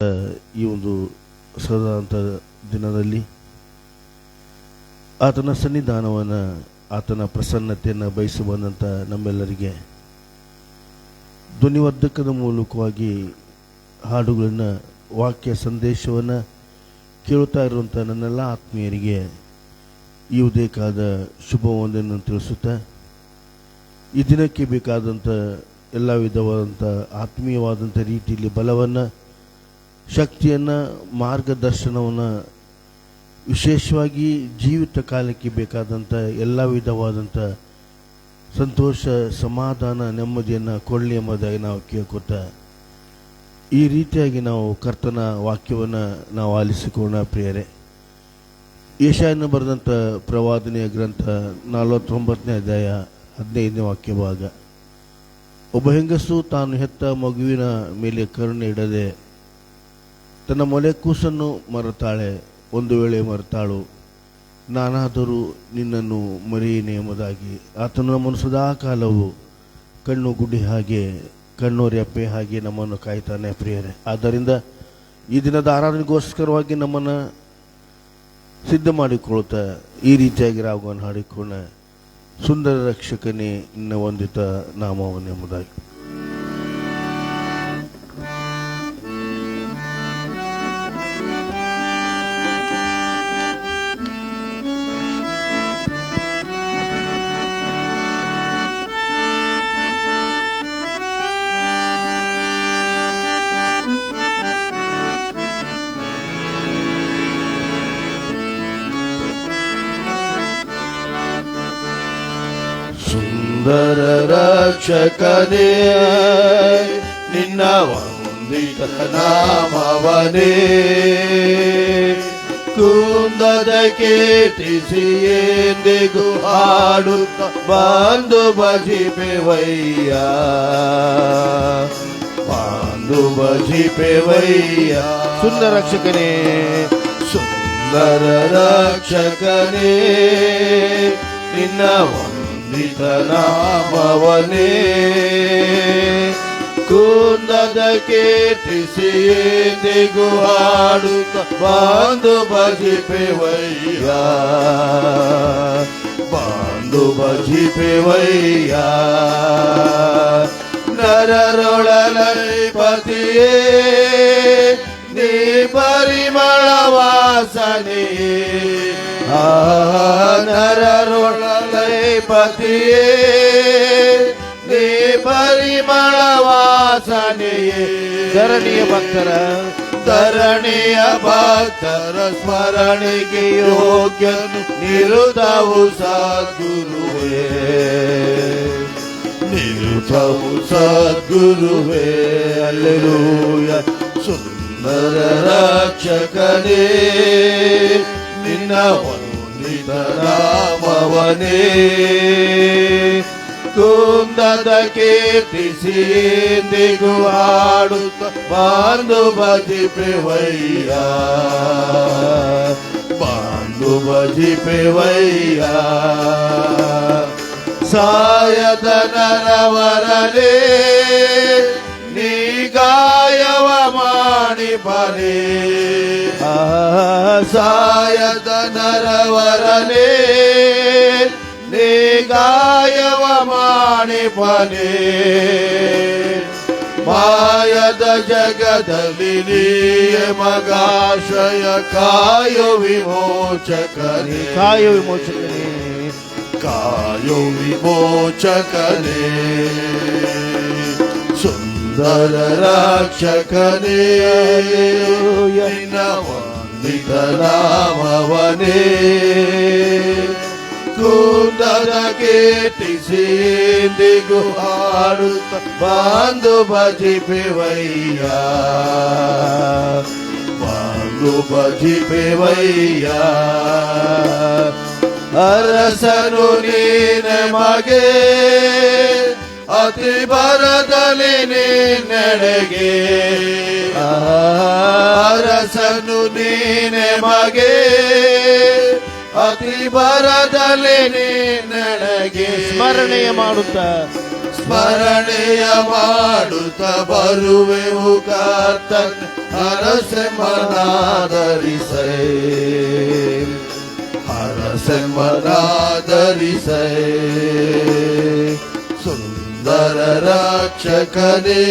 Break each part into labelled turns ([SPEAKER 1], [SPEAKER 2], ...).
[SPEAKER 1] ಈ ಒಂದು ಸದಾಂತ ದಿನದಲ್ಲಿ ಆತನ ಸನ್ನಿಧಾನವನ್ನು, ಆತನ ಪ್ರಸನ್ನತೆಯನ್ನು ಬಯಸಿ ಬಂದಂಥ ನಮ್ಮೆಲ್ಲರಿಗೆ ಧ್ವನಿವರ್ಧಕದ ಮೂಲಕವಾಗಿ ಹಾಡುಗಳನ್ನು, ವಾಕ್ಯ ಸಂದೇಶವನ್ನು ಕೇಳುತ್ತಾ ಇರುವಂಥ ನನ್ನೆಲ್ಲ ಆತ್ಮೀಯರಿಗೆ ಈ ಉದಯಕಾದ ಶುಭವಂದನೆಯನ್ನು ತಿಳಿಸುತ್ತಾ, ಈ ದಿನಕ್ಕೆ ಬೇಕಾದಂಥ ಎಲ್ಲ ವಿಧವಾದಂಥ ಆತ್ಮೀಯವಾದಂಥ ರೀತಿಯಲ್ಲಿ ಬಲವನ್ನು, ಶಕ್ತಿಯನ್ನು, ಮಾರ್ಗದರ್ಶನವನ್ನು, ವಿಶೇಷವಾಗಿ ಜೀವಿತ ಕಾಲಕ್ಕೆ ಬೇಕಾದಂಥ ಎಲ್ಲ ವಿಧವಾದಂಥ ಸಂತೋಷ, ಸಮಾಧಾನ, ನೆಮ್ಮದಿಯನ್ನು ಕೊಳ್ಳಿ ಎಂಬುದಾಗಿ ನಾವು ಕೇಳ್ಕೊತಾ ಈ ರೀತಿಯಾಗಿ ನಾವು ಕರ್ತನ ವಾಕ್ಯವನ್ನು ನಾವು ಆಲಿಸಿಕೊಳ್ಳೋಣ. ಪ್ರಿಯರೇ, ಯೆಶಾಯನು ಬರೆದಂಥ ಪ್ರವಾದನೆಯ ಗ್ರಂಥ 49ನೇ ಅಧ್ಯಾಯ 15ನೇ ವಾಕ್ಯ ಭಾಗ. ಒಬ್ಬ ಹೆಂಗಸು ತಾನು ಹೆತ್ತ ಮಗುವಿನ ಮೇಲೆ ಕರುಣೆ ಇಡದೆ ತನ್ನ ಮೊಲೆ ಕೂಸನ್ನು ಮರೆತಾಳೆ. ಒಂದು ವೇಳೆ ಮರೆತಾಳು, ನಾನಾದರೂ ನಿನ್ನನ್ನು ಮರೆಯೇನೆ ಎಂಬುದಾಗಿ ಆತನು ನಮ್ಮನ್ನು ಸದಾ ಕಾಲವು ಕಣ್ಣು ಗುಡ್ಡಿ ಹಾಗೆ, ಕಣ್ಣು ರೆಪ್ಪೆ ಹಾಗೆ ನಮ್ಮನ್ನು ಕಾಯ್ತಾನೆ. ಪ್ರಿಯರೇ, ಆದ್ದರಿಂದ ಈ ದಿನದ ಆರಾಧನೆಗೋಸ್ಕರವಾಗಿ ನಮ್ಮನ್ನು ಸಿದ್ಧ ಮಾಡಿಕೊಳ್ತಾ ಈ ರೀತಿಯಾಗಿ ರಾಗವನ್ನು ಹಾಡಿಕೊಳ್ಳ, ಸುಂದರ ರಕ್ಷಕನೇ ನಿನ್ನ ವಂದಿತ ನಾಮವನ್ನು ಎಂಬುದಾಗಿ.
[SPEAKER 2] ಸುಂದರ ರಕ್ಷಕನೇ ನಿನ್ನ ವಂದಿತ ನಾಮವನೇ, ಕುಂದದ ಕೀರ್ತಿಸಿ ಎಂದಿಗೂ ಹಾಡುತ್ತ ಬಂದು ಭಜಿಪೆವಯ್ಯ, ಬಂದು ಭಜಿಪೆವಯ್ಯ.
[SPEAKER 1] ಸುಂದರ ರಕ್ಷಕನೇ,
[SPEAKER 2] ಸುಂದರ ರಕ್ಷಕನೇ ನಿನ್ನ ವಂದಿತ ನಾಮವನೇ, ಕುಂದದ ಕೀರ್ತಿಸಿ ಎಂದಿಗೂ ಹಾಡುತ್ತ ಬಂದು ಭಜಿಪೆವಯ್ಯ, ಬಂದು ಭಜಿಪೆವಯ್ಯ. ನರರೊಳಲೈಪತಿಯೇ ನೀ ಪರಿಮಳ ವಾಸನೆಯೇ, ನರರೊಳಲೈಪತಿಯೇ ನೀ ಪರಿಮಳ ವಾಸನೆಯೇ.
[SPEAKER 1] ಧರಣಿಯ ಭಕ್ತರ
[SPEAKER 2] ಸ್ಮರಣೆಗೆ ಯೋಗ್ಯನು ನಿರುತವು ಸದ್ಗುರುವೇ, ನಿರುತವು ಸದ್ಗುರುವೇ. ಅಲ್ಲೆಲೂಯ. ಸುಂದರ ರಕ್ಷಕನೇ ನಿನ್ನ ವಂದಿತ ನಾಮವನೇ, ಕುಂದದ ಕೀರ್ತಿಸಿ ಎಂದಿಗೂ ಹಾಡುತ್ತ ಬಂದು ಭಜಿಪೆವಯ್ಯ, ಬಂದು ಭಜಿಪೆವಯ್ಯ. ಸಾಯದ ನರವರನೇ ನೀ ಗಾಯವ ಮಾಡಿಬರೇ, ಸಾಯದ ನರವರನೇ ನೀ ಗಾಯವ ಮಾಡಿಬರೇ. ಮಾಯದ ಜಗದಲ್ಲಿ ನೀಯ ಮಗಾಶ್ರಯ ಕಾಯೋ ವಿಮೋಚಕನೇ,
[SPEAKER 1] ಕಾಯೋ ವಿಮೋಚಕನೇ,
[SPEAKER 2] ಕಾಯೋ ವಿಮೋಚಕನೇ. ಸುಂದರ ರಕ್ಷಕನೇ ನಿನ್ನ ವಂದಿತ ನಾಮವನೇ, ಕುಂದದ ಕೀರ್ತಿಸಿ ಎಂದಿಗೂ ಹಾಡುತ್ತ ಬಂದು ಭಜಿಪೆವಯ್ಯ, ಬಂದು ಭಜಿಪೆವಯ್ಯ. ಅರಸನು ನೀನೆ ಮಗೆ ಅತಿ ಬರದಲ್ಲಿ ನಿನ್ನೆಡೆಗೆ, ಅರಸನು ನೀನೆ ಮಗೆ ಅತಿ ಬರದಲ್ಲಿ ನಿನ್ನೆಡೆಗೆ.
[SPEAKER 1] ಸ್ಮರಣೆಯ ಮಾಡುತ್ತಾ
[SPEAKER 2] ಸ್ಮರಣೆಯ ಮಾಡುತ್ತ ಬರುವೆವು ಕರ್ತನ ಹರಸೆಮ್ಮನಾದರಿಸೈ ಹರಸೆಮ್ಮನಾದರಿಸೈ ಸುಂದರ ರಕ್ಷಕನೇ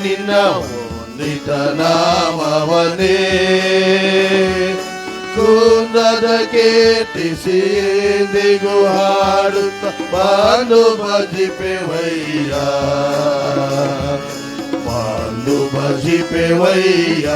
[SPEAKER 2] ನಿನ್ನ ವಂದಿತ ನಾಮವನೇ ಕುಂದದ ಕೀರ್ತಿಸಿ ಎಂದಿಗೂ ಹಾಡುತ್ತ ಬಾಂದು ಭಜಿಪೆವಯ್ಯ ಬಾಂದು ಭಜಿಪೆವಯ್ಯ.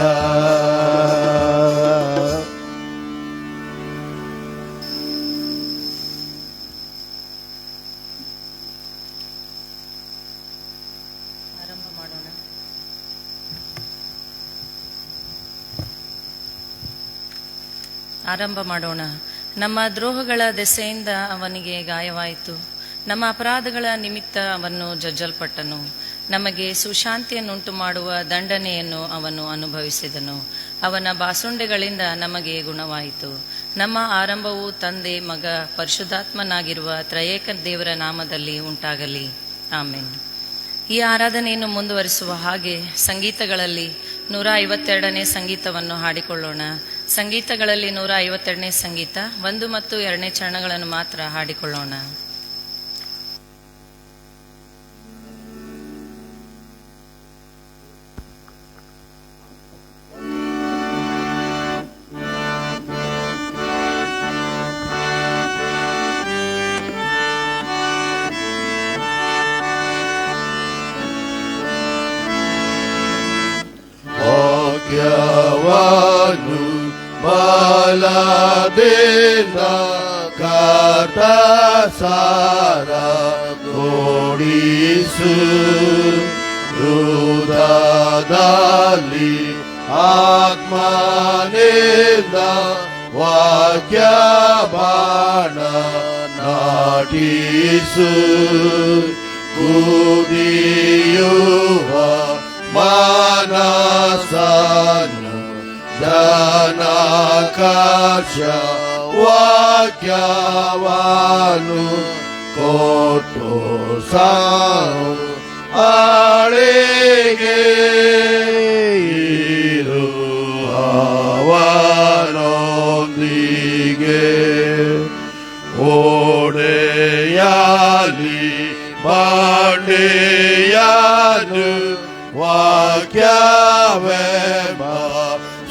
[SPEAKER 3] ಆರಂಭ ಮಾಡೋಣ. ನಮ್ಮ ದ್ರೋಹಗಳ ದೆಸೆಯಿಂದ ಅವನಿಗೆ ಗಾಯವಾಯಿತು, ನಮ್ಮ ಅಪರಾಧಗಳ ನಿಮಿತ್ತ ಅವನು ಜಜ್ಜಲ್ಪಟ್ಟನು. ನಮಗೆ ಸುಶಾಂತಿಯನ್ನುಂಟು ಮಾಡುವ ದಂಡನೆಯನ್ನು ಅವನು ಅನುಭವಿಸಿದನು. ಅವನ ಬಾಸುಂಡೆಗಳಿಂದ ನಮಗೆ ಗುಣವಾಯಿತು. ನಮ್ಮ ಆರಂಭವು ತಂದೆ, ಮಗ, ಪರಿಶುದ್ಧಾತ್ಮನಾಗಿರುವ ತ್ರಯೇಕ ದೇವರ ನಾಮದಲ್ಲಿ ಉಂಟಾಗಲಿ. ಆಮೆನ್. ಈ ಆರಾಧನೆಯನ್ನು ಮುಂದುವರಿಸುವ ಹಾಗೆ ಸಂಗೀತಗಳಲ್ಲಿ 152ನೇ ಸಂಗೀತವನ್ನು ಹಾಡಿಕೊಳ್ಳೋಣ. ಸಂಗೀತಗಳಲ್ಲಿ 152ನೇ ಸಂಗೀತ 1 ಮತ್ತು 2ನೇ ಚರಣಗಳನ್ನು ಮಾತ್ರ ಹಾಡಿಕೊಳ್ಳೋಣ.
[SPEAKER 2] ವಾಕ್ಯವನ್ನು ಬಲದಿಂದ ಕರ್ತ ಸಾರ ಓಡಿಸು ಹೃದಯದಲ್ಲಿ ಆತ್ಮನಿಂದ ವಾಕ್ಯ ಬಾಣ ನಾಟಿಸು ಕುದಿಯುವ ಮನಸ್ಸನ್ನು ಧನಾಕಾಶ ವಾಕ್ಯವನ್ನು ಕೊಟ್ಟು ಸಾವು ಆಳೆಗೆ ಇರುವವನೊಂದಿಗೆ ಓಡೆಯಾಲಿ ಬಾಂಡೆಯಾನು ವಾಕ್ಯವೆಂಬ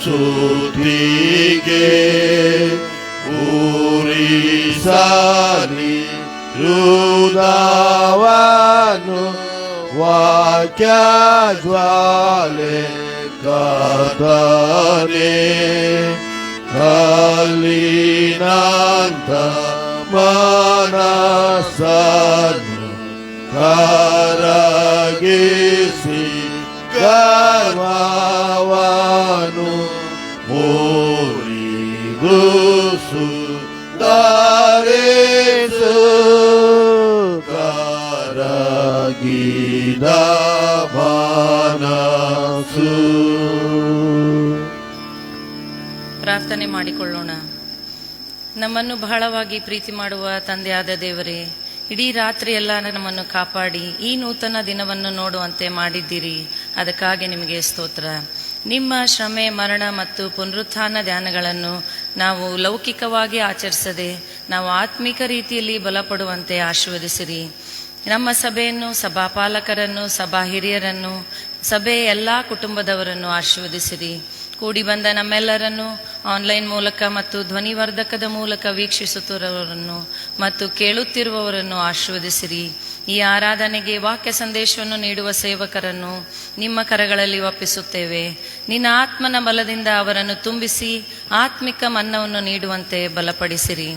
[SPEAKER 2] ಸುದ್ದಿಗೆ ಊರಿಸಲಿ ಹೃದಯವನ್ನು ವಾಕ್ಯ ಜ್ವಾಲೆ ಕರ್ತನೇ ಕಲ್ಲಿನಂತ ಮನಸ್ಸನ್ನು ಕರಗಿಸಿ ಗರ್ವವನ್ನು ಮುರಿಗುಸು ಧರಿಸು ಕರಗಿದ ಮನಸ್ಸು.
[SPEAKER 3] ಪ್ರಾರ್ಥನೆ ಮಾಡಿಕೊಳ್ಳೋಣ. ನಮ್ಮನ್ನು ಬಹಳವಾಗಿ ಪ್ರೀತಿ ಮಾಡುವ ತಂದೆಯಾದ ದೇವರೇ, ಇಡೀ ರಾತ್ರಿ ಎಲ್ಲ ನಮ್ಮನ್ನು ಕಾಪಾಡಿ ಈ ನೂತನ ದಿನವನ್ನು ನೋಡುವಂತೆ ಮಾಡಿದ್ದೀರಿ. ಅದಕ್ಕಾಗಿ ನಿಮಗೆ ಸ್ತೋತ್ರ. ನಿಮ್ಮ ಶ್ರಮೆ, ಮರಣ ಮತ್ತು ಪುನರುತ್ಥಾನ ಧ್ಯಾನಗಳನ್ನು ನಾವು ಲೌಕಿಕವಾಗಿ ಆಚರಿಸದೆ ನಾವು ಆತ್ಮಿಕ ರೀತಿಯಲ್ಲಿ ಬಲಪಡುವಂತೆ ಆಶೀರ್ವದಿಸಿರಿ. ನಮ್ಮ ಸಭೆಯನ್ನು, ಸಭಾಪಾಲಕರನ್ನು, ಸಭಾ ಹಿರಿಯರನ್ನು, ಸಭೆಯ ಎಲ್ಲ ಕುಟುಂಬದವರನ್ನು ಆಶೀರ್ವದಿಸಿರಿ. ಕೂಡಿ ಬಂದ ನಮ್ಮೆಲ್ಲರನ್ನು ಆನ್ಲೈನ್ ಮೂಲಕ ಮತ್ತು ಧ್ವನಿವರ್ಧಕದ ಮೂಲಕ ವೀಕ್ಷಿಸುತ್ತಿರುವವರನ್ನು ಮತ್ತು ಕೇಳುತ್ತಿರುವವರನ್ನು ಆಶೀರ್ವದಿಸಿರಿ. ಈ ಆರಾಧನೆಗೆ ವಾಕ್ಯ ಸಂದೇಶವನ್ನು ನೀಡುವ ಸೇವಕರನ್ನು ನಿಮ್ಮ ಕರಗಳಲ್ಲಿ ಒಪ್ಪಿಸುತ್ತೇವೆ. ನಿನ್ನ ಆತ್ಮನ ಬಲದಿಂದ ಅವರನ್ನು ತುಂಬಿಸಿ ಆತ್ಮಿಕ ಮನ್ನವನ್ನು ನೀಡುವಂತೆ ಬಲಪಡಿಸಿರಿ.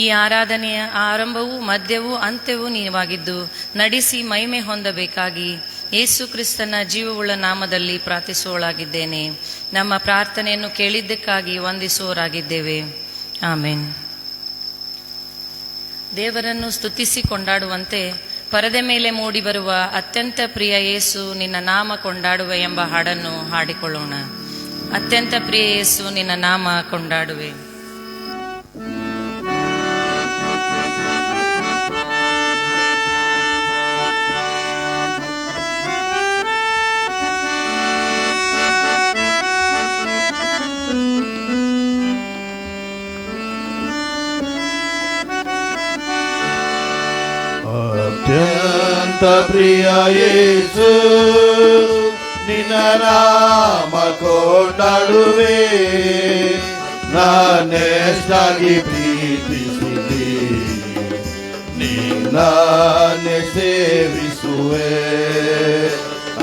[SPEAKER 3] ಈ ಆರಾಧನೆಯ ಆರಂಭವೂ ಮಧ್ಯವೂ ಅಂತ್ಯವೂ ನೀವಾಗಿದ್ದು ನಡೆಸಿ ಮಹಿಮೆ ಹೊಂದಬೇಕಾಗಿ ಯೇಸು ಕ್ರಿಸ್ತನ ಜೀವವುಳ್ಳ ನಾಮದಲ್ಲಿ ಪ್ರಾರ್ಥಿಸುವಳಾಗಿದ್ದೇನೆ. ನಮ್ಮ ಪ್ರಾರ್ಥನೆಯನ್ನು ಕೇಳಿದ್ದಕ್ಕಾಗಿ ವಂದಿಸುವವರಾಗಿದ್ದೇವೆ. ಆಮೆನ್. ದೇವರನ್ನು ಸ್ತುತಿಸಿ ಕೊಂಡಾಡುವಂತೆ ಪರದೆ ಮೇಲೆ ಮೂಡಿಬರುವ ಅತ್ಯಂತ ಪ್ರಿಯ ಯೇಸು ನಿನ್ನ ನಾಮ ಕೊಂಡಾಡುವೆ ಎಂಬ ಹಾಡನ್ನು ಹಾಡಿಕೊಳ್ಳೋಣ. ಅತ್ಯಂತ ಪ್ರಿಯ ಯೇಸು ನಿನ್ನ ನಾಮ ಕೊಂಡಾಡುವೆ.
[SPEAKER 2] ಪ್ರಿಯ ಯೇಸು ನಿನ್ನ ನಾಮ ಕೊಂಡಾಡುವೆ ನಾನೆಷ್ಟಾಗಿ ಪ್ರೀತಿಸಿದೆ ನಿನ್ನನ್ನೇ ಸೇವಿಸುವೆ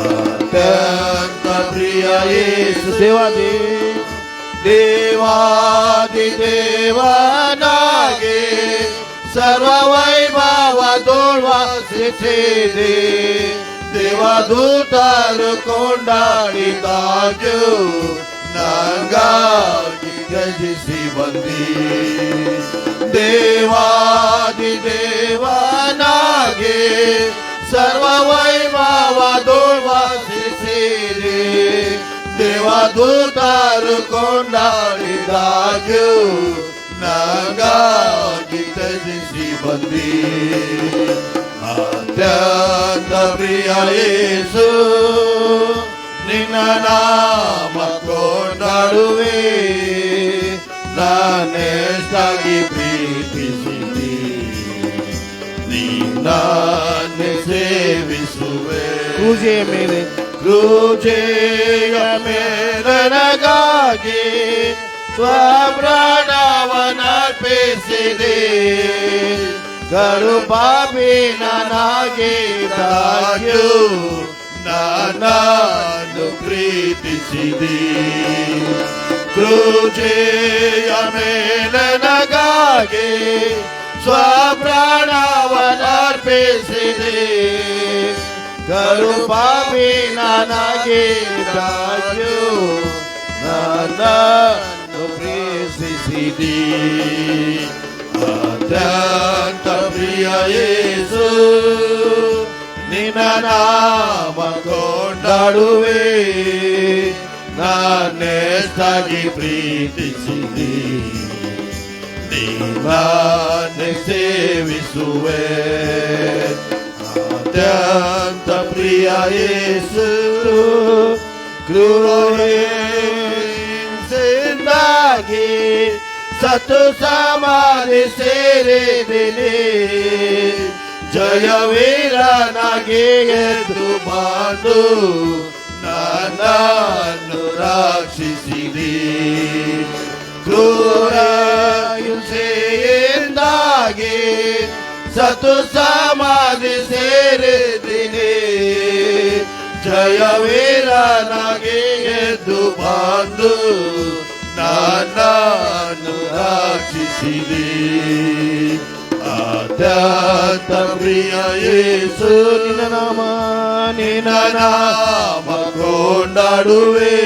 [SPEAKER 2] ಅತ್ಯಂತ ಪ್ರಿಯ ಯೇಸು ದೇವಾದಿ ದೇವನಾಗೆ ಸರ್ವ ವೈಭವ ತೋಳ್ವಾಸಿಸಿದೆ ದೇವದೂತರು ಕೊಂಡಾಡಿದಾಗ್ಯೂ ನಂಗಾಗಿ ಗಜಿಸಿ ಬಂದಿ ದೇವಾದಿ ದೇವನಾಗೆ ಸರ್ವ ವೈಭವ ತೋಳ್ವಾಸಿಸಿದೆ ದೇವದೂತರು ಕೊಂಡಾಡಿದಾಗ್ಯೂ ನಂಗಾಗಿ ಗಜಿಸಿ ಬಂದಿ ಅತ್ಯಂತ ಪ್ರಿಯ ಯೇಸು ನಿನ್ನ ನಾಮ ಕೊಂಡಾಡುವೆ ನಾನೆಷ್ಟಾಗಿ ಪ್ರೀತಿಸಿದೆ ನಿನ್ನನ್ನೇ ಸೇವಿಸುವೆ ಕ್ರೂಜೆಯ ಮೇಲೆ ನನಗಾಗಿ ಸ್ವಪ್ರಾಣವನ್ನರ್ಪಿಸಿದೆ ಕಡು ಪಾಪಿ ನನಗಿದ್ದಾಗ್ಯೂ ನನ್ನನ್ನು ಪ್ರೀತಿಸಿದೆ ಕ್ರೂಜೆಯ ಮೇಲೆ ನನಗಾಗಿ ಸ್ವಪ್ರಾಣವನ್ನರ್ಪಿಸಿದೆ ಕಡು ಪಾಪಿ ನನಗಿದ್ದಾಗ್ಯೂ ನನ್ನನ್ನು ಪ್ರೀತಿಸಿದೆ ಅತ್ಯಂತ ಪ್ರಿಯ ಯೇಸು ನಿನ್ನ ನಾಮ ಕೊಂಡಾಡುವೆ ನಾನೆಷ್ಟಾಗಿ ಪ್ರೀತಿಸಿದೆ ನಿನ್ನನ್ನೇ ಸೇವಿಸುವೆ ಅತ್ಯಂತ ಪ್ರಿಯ ಯೇಸು ಕ್ರೂರಹಿಂಸೆಯಿಂದಾಗಿ ಸತ್ತು ಸಮಾಧಿ ಸೇರಿದಿನಿ ಜಯವೀರನಾಗಿ ಎದ್ದು ಬಂದು ನನ್ನನ್ನು ರಕ್ಷಿಸಿದೆ ಕ್ರೂರ ಹಿಂಸೆಯಿಂದಾಗಿ ಸತ್ತು ಸಮಾಧಿ ಸೇರಿದಿನಿ ಜಯವೀರನಾಗಿ ಎದ್ದು ಬಂದು ನನ್ನನ್ನು ರಕ್ಷಿಸಿದೆ ಅತ್ಯಂತ ಪ್ರಿಯ ಯೇಸು ನಿನ್ನ ನಾಮ ಕೊಂಡಾಡುವೆ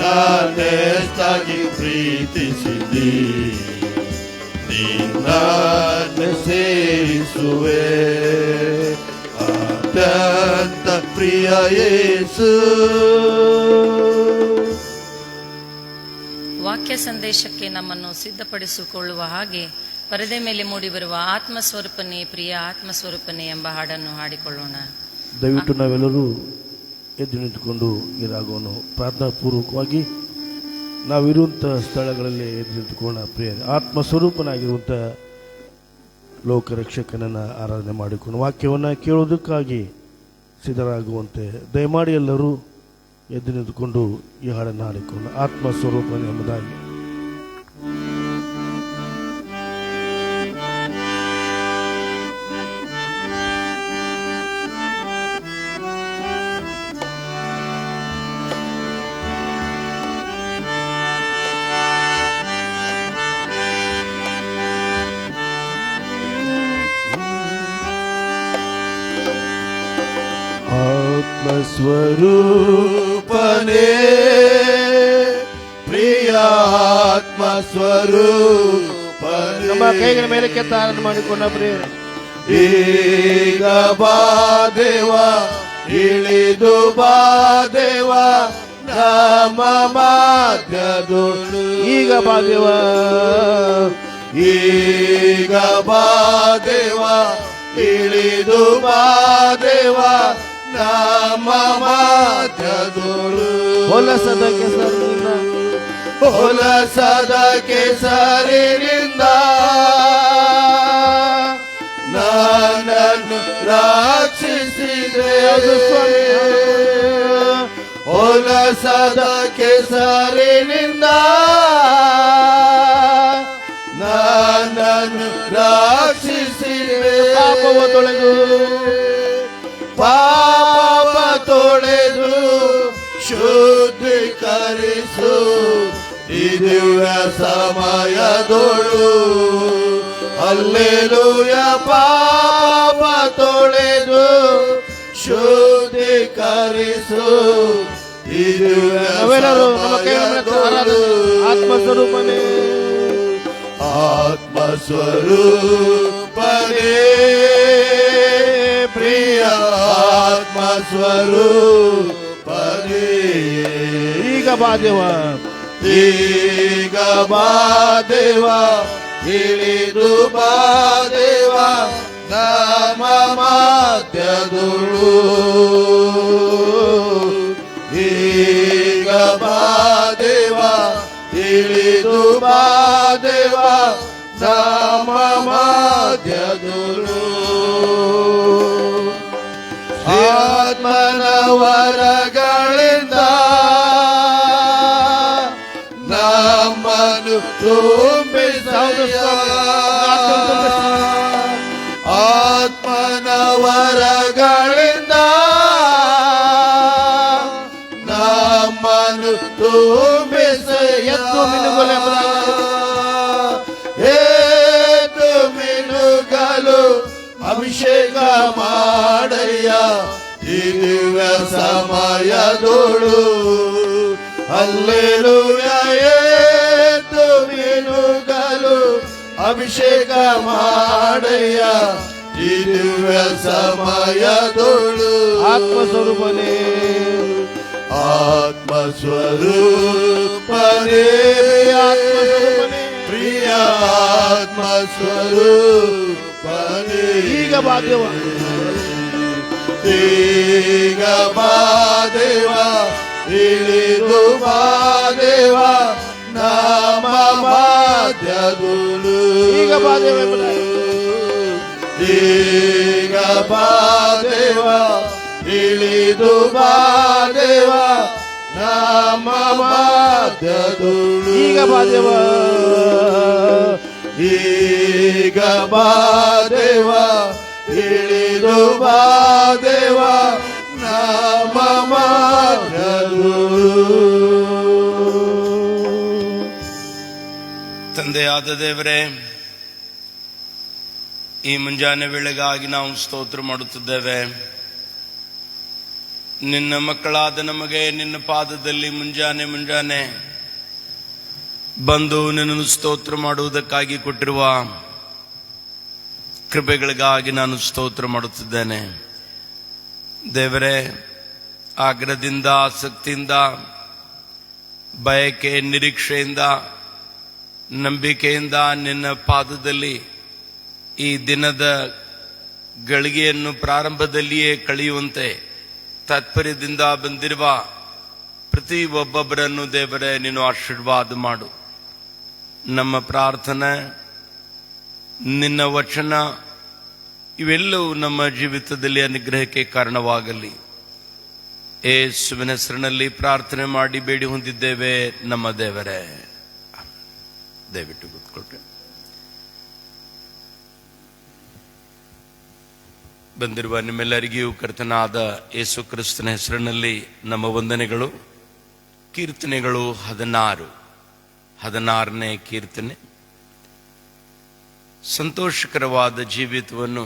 [SPEAKER 2] ನಾನೆಷ್ಟಾಗಿ ಪ್ರೀತಿಸಿದೆ ನಿನ್ನನ್ನೇ ಸೇರಿಸುವೆ ಅತ್ಯಂತ ಪ್ರಿಯ ಯೇಸು.
[SPEAKER 3] ವಾಕ್ಯ ಸಂದೇಶಕ್ಕೆ ನಮ್ಮನ್ನು ಸಿದ್ಧಪಡಿಸಿಕೊಳ್ಳುವ ಹಾಗೆ ಪರದೆ ಮೇಲೆ ಮೂಡಿಬರುವ ಆತ್ಮಸ್ವರೂಪನೇ ಪ್ರಿಯ ಆತ್ಮಸ್ವರೂಪನೇ ಎಂಬ ಹಾಡನ್ನು ಹಾಡಿಕೊಳ್ಳೋಣ.
[SPEAKER 1] ದಯವಿಟ್ಟು ನಾವೆಲ್ಲರೂ ಎದ್ದು ನಿಂತುಕೊಂಡು ಈ ರಾಗವನ್ನು ಪ್ರಾರ್ಥನಾಪೂರ್ವಕವಾಗಿ ನಾವಿರುವಂಥ ಸ್ಥಳಗಳಲ್ಲಿ ಎದ್ದು ನಿಂತುಕೊಳ್ಳೋಣ. ಪ್ರಿಯ ಆತ್ಮಸ್ವರೂಪನಾಗಿರುವಂಥ ಲೋಕರಕ್ಷಕನನ್ನು ಆರಾಧನೆ ಮಾಡಿಕೊಂಡು ವಾಕ್ಯವನ್ನು ಕೇಳೋದಕ್ಕಾಗಿ ಸಿದ್ಧರಾಗುವಂತೆ ದಯಮಾಡಿ ಎಲ್ಲರೂ ಎದ್ದು ನಿಂತುಕೊಂಡು ಈ ಹಾಡನ್ನು ಹಾಡಿಕೊಂಡು ಆತ್ಮಸ್ವರೂಪನೆ ಎಂಬುದಾಗಿ.
[SPEAKER 2] ಆತ್ಮಸ್ವರೂಪನೇ ಪ್ರಿಯ ಆತ್ಮಸ್ವರೂಪನೇ
[SPEAKER 1] ನಮ್ಮ ಕೈಗಳ ಮೇಲೆ ಕೆತ್ತಾರನ್ನು ಮಾಡಿಕೊಂಡ ಪ್ರಿಯ
[SPEAKER 2] ಈಗ ಬಾ ದೇವ ಇಳಿದು ಬಾ ದೇವ ನಮ್ಮ ಮಧ್ಯದೊಳು
[SPEAKER 1] ಈಗ ಬಾ ದೇವ
[SPEAKER 2] ಈಗ ಬಾ ದೇವ ಇಳಿದು ಬಾ ದೇವ ನಮ್ಮ ಮಧ್ಯದೊಳು
[SPEAKER 1] ಹೊಲಸದ ಕೆಸರಿನಿಂದ
[SPEAKER 2] ಹೊಲಸದ ಕೆಸರಿನಿಂದ ನನ್ನನ್ನು ರಕ್ಷಿಸಿದೆ ಹೊಲಸದ ಕೆಸರಿನಿಂದ ನನ್ನನ್ನು ರಕ್ಷಿಸಿದೆ
[SPEAKER 1] ಪಾಪವ ತೊಳೆದು
[SPEAKER 2] ಪಾಪ ತೊಳೆದು ಶುದ್ಧೀಕರಿಸು ಈ ದಿವ್ಯ ಸಮಯದೊಳು ಹಲ್ಲೆಲೂಯ ಪಾಪ ತೊಳೆದು ಶುದ್ಧೀಕರಿಸು ಈ ದಿವ್ಯ
[SPEAKER 1] ಸಮಯದೊಳು ಆತ್ಮಸ್ವರೂಪನೇ
[SPEAKER 2] ಆತ್ಮಸ್ವರೂಪನೇ ಪ್ರಿಯ ಆತ್ಮಸ್ವರೂಪನೇ
[SPEAKER 1] ಈಗ ಬಾ ದೇವ
[SPEAKER 2] ಈಗ ಬಾ ದೇವ ಇಳಿದು ಬಾ ದೇವ ನಮ್ಮ ಮಧ್ಯದೊಳು ಈಗ ಬಾ ದೇವ ಇಳಿದು ಬಾ ದೇವ ನಮ್ಮ ಮಧ್ಯದೊಳು ಆತ್ಮನ ವರಗಳಿಂದ ನಮ್ಮನ್ನು ತುಂಬಿಸಯ್ಯ ಆತ್ಮನ ವರಗಳಿಂದ ನಮ್ಮನ್ನು ತುಂಬಿಸಯ್ಯ ಏತು ಮಿನುಗಲು ಅಭಿಷೇಕ ಮಾಡಯ್ಯ ಈ ದಿವ್ಯ ಸಮಯದೊಳು ಹಲ್ಲೆಲೂಯ ಏತು ಮಿನುಗಲು ಅಭಿಷೇಕ ಮಾಡಯ್ಯ ಈ ದಿವ್ಯ ಸಮಯದೊಳು
[SPEAKER 1] ಆತ್ಮಸ್ವರೂಪನೇ
[SPEAKER 2] ಆತ್ಮಸ್ವರೂಪನೇ ಪ್ರಿಯ ಆತ್ಮಸ್ವರೂಪನೇ
[SPEAKER 1] ಈಗ ಬಾ ದೇವ
[SPEAKER 2] ಈಗ ಬಾ ದೇವ ಇಳಿದು ಬಾ ದೇವ ನಮ್ಮ ಮಧ್ಯದೊಳು
[SPEAKER 1] ಈಗ ಬಾ ದೇವ
[SPEAKER 2] ಈಗ ಬಾ ದೇವ ಇಳಿದು ಬಾ ದೇವ ನಮ್ಮ ಮಧ್ಯದೊಳು
[SPEAKER 1] ಈಗ ಬಾ ದೇವ
[SPEAKER 2] ಈಗ ಬಾ ದೇವ ಇಳಿದು ಬಾ ದೇವ ನಮ್ಮ ಮಧ್ಯದೊಳು
[SPEAKER 4] ತಂದೆಯಾದ ದೇವರೇ, ಈ ಮುಂಜಾನೆ ವೇಳೆಗಾಗಿ ನಾವು ಸ್ತೋತ್ರ ಮಾಡುತ್ತಿದ್ದೇವೆ. ನಿನ್ನ ಮಕ್ಕಳಾದ ನಮಗೆ ನಿನ್ನ ಪಾದದಲ್ಲಿ ಮುಂಜಾನೆ ಬಂದು ನಿನ್ನನ್ನು ಸ್ತೋತ್ರ ಮಾಡುವುದಕ್ಕಾಗಿ ಕೊಟ್ಟಿರುವ ಕೃಪೆಗಳಿಗಾಗಿ ನಾನು ಸ್ತೋತ್ರ ಮಾಡುತ್ತಿದ್ದೇನೆ. ದೇವರೇ, ಆಗ್ರಹದಿಂದ, ಆಸಕ್ತಿಯಿಂದ, ಬಯಕೆ, ನಿರೀಕ್ಷೆಯಿಂದ, ನಂಬಿಕೆಯಿಂದ ನಿನ್ನ ಪಾದದಲ್ಲಿ ಈ ದಿನದ ಗಳಿಗೆಯನ್ನು ಪ್ರಾರಂಭದಲ್ಲಿಯೇ ಕಳೆಯುವಂತೆ ತಾತ್ಪರ್ಯದಿಂದ ಬಂದಿರುವ ಪ್ರತಿ ಒಬ್ಬೊಬ್ಬರನ್ನು ದೇವರೇ ನೀನು ಆಶೀರ್ವಾದ ಮಾಡು. ನಮ್ಮ ಪ್ರಾರ್ಥನೆ, ನಿನ್ನ ವಚನ ಇವೆಲ್ಲವೂ ನಮ್ಮ ಜೀವಿತದಲ್ಲಿ ಅನುಗ್ರಹಕ್ಕೆ ಕಾರಣವಾಗಲಿ. ಯೇಸುವಿನ ಹೆಸರಿನಲ್ಲಿ ಪ್ರಾರ್ಥನೆ ಮಾಡಿ ಬೇಡಿ ಹೊಂದಿದ್ದೇವೆ ನಮ್ಮ ದೇವರೇ. ದಯವಿಟ್ಟು ಕೂತ್ಕೊಳ್ರಿ. ಬಂದಿರುವ ನಿಮ್ಮೆಲ್ಲರಿಗೂ ಕರ್ತನಾದ ಯೇಸು ಕ್ರಿಸ್ತನ ಹೆಸರಿನಲ್ಲಿ ನಮ್ಮ ವಂದನೆಗಳು. ಕೀರ್ತನೆಗಳು 16ನೇ ಕೀರ್ತನೆ. ಸಂತೋಷಕರವಾದ ಜೀವಿತವನ್ನು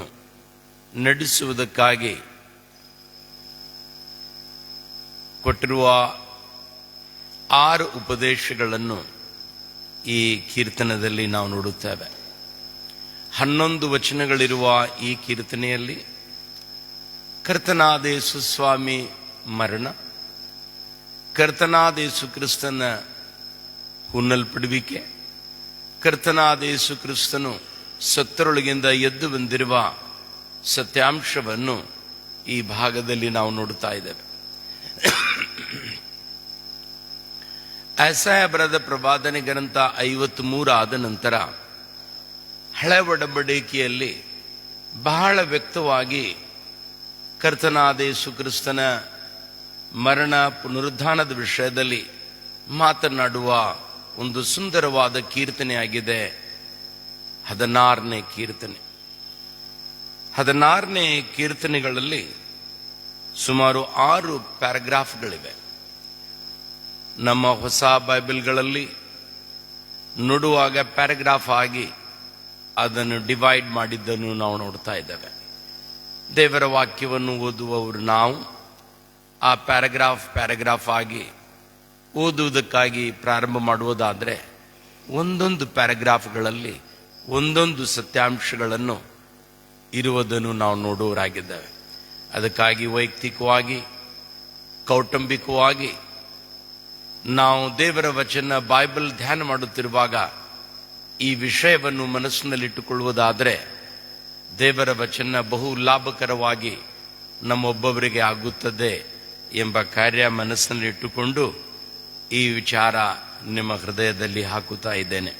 [SPEAKER 4] ನಡೆಸುವುದಕ್ಕಾಗಿ ಕೊಟ್ಟಿರುವ 6 ಉಪದೇಶಗಳನ್ನು ಈ ಕೀರ್ತನದಲ್ಲಿ ನಾವು ನೋಡುತ್ತೇವೆ. 11 ವಚನಗಳಿರುವ ಈ ಕೀರ್ತನೆಯಲ್ಲಿ ಕರ್ತನಾದ ಯೇಸು ಸ್ವಾಮಿ ಮರಣ, ಕರ್ತನಾದ ಯೇಸು ಕ್ರಿಸ್ತನ ಹುನ್ನಲ್ಪಡುವಿಕೆ, ಕರ್ತನಾದ ಯೇಸು ಕ್ರಿಸ್ತನು ಸತ್ತರೊಳಗಿಂದ ಎದ್ದು ಬಂದಿರುವ ಸತ್ಯಾಂಶವನ್ನು ಈ ಭಾಗದಲ್ಲಿ ನಾವು ನೋಡುತ್ತಾ ಇದ್ದೇವೆ. ಯೆಶಾಯ ಬರೆದ ಪ್ರವಾದನೆ ಗ್ರಂಥ 53 ಆದ ನಂತರ ಹಳೆ ಒಡಂಬಡಿಕೆಯಲ್ಲಿ ಬಹಳ ವ್ಯಕ್ತವಾಗಿ ಕರ್ತನಾದ ಯೇಸು ಕ್ರಿಸ್ತನ ಮರಣ ಪುನರುದ್ಧಾನದ ವಿಷಯದಲ್ಲಿ ಮಾತನಾಡುವ ಒಂದು ಸುಂದರವಾದ ಕೀರ್ತನೆಯಾಗಿದೆ 16ನೇ ಕೀರ್ತನೆ. 16ನೇ ಕೀರ್ತನೆಗಳಲ್ಲಿ ಸುಮಾರು 6 ಪ್ಯಾರಾಗ್ರಾಫ್ಗಳಿವೆ. ನಮ್ಮ ಹೊಸ ಬೈಬಲ್ಗಳಲ್ಲಿ ನೋಡುವಾಗ ಪ್ಯಾರಾಗ್ರಾಫ್ ಆಗಿ ಅದನ್ನು ಡಿವೈಡ್ ಮಾಡಿದ್ದನ್ನು ನಾವು ನೋಡ್ತಾ ಇದ್ದೇವೆ. ದೇವರ ವಾಕ್ಯವನ್ನು ಓದುವವರು ನಾವು ಆ ಪ್ಯಾರಾಗ್ರಾಫ್ ಆಗಿ ಓದುವುದಕ್ಕಾಗಿ ಪ್ರಾರಂಭ ಮಾಡುವುದಾದರೆ ಒಂದೊಂದು ಪ್ಯಾರಾಗ್ರಾಫ್ಗಳಲ್ಲಿ ಒಂದೊಂದು ಸತ್ಯಾಂಶಗಳನ್ನು ಇರುವುದನ್ನು ನಾವು ನೋಡುವರಾಗಿದ್ದೇವೆ. ಅದಕ್ಕಾಗಿ ವೈಯಕ್ತಿಕವಾಗಿ ಕೌಟುಂಬಿಕವಾಗಿ ನಾವು ದೇವರ ವಚನ ಬೈಬಲ್ ಧ್ಯಾನ ಮಾಡುತ್ತಿರುವಾಗ ಈ ವಿಷಯವನ್ನು ಮನಸ್ಸಿನಲ್ಲಿಟ್ಟುಕೊಳ್ಳುವುದಾದರೆ ದೇವರ ವಚನ ಬಹು ಲಾಭಕರವಾಗಿ ನಮ್ಮೊಬ್ಬೊಬ್ಬರಿಗೆ ಆಗುತ್ತದೆ ಎಂಬ ಕಾರ್ಯ ಮನಸ್ಸಿನಲ್ಲಿಟ್ಟುಕೊಂಡು ಈ ವಿಚಾರ ನಿಮ್ಮ ಹೃದಯದಲ್ಲಿ ಹಾಕುತ್ತಾ ಇದ್ದೇನೆ.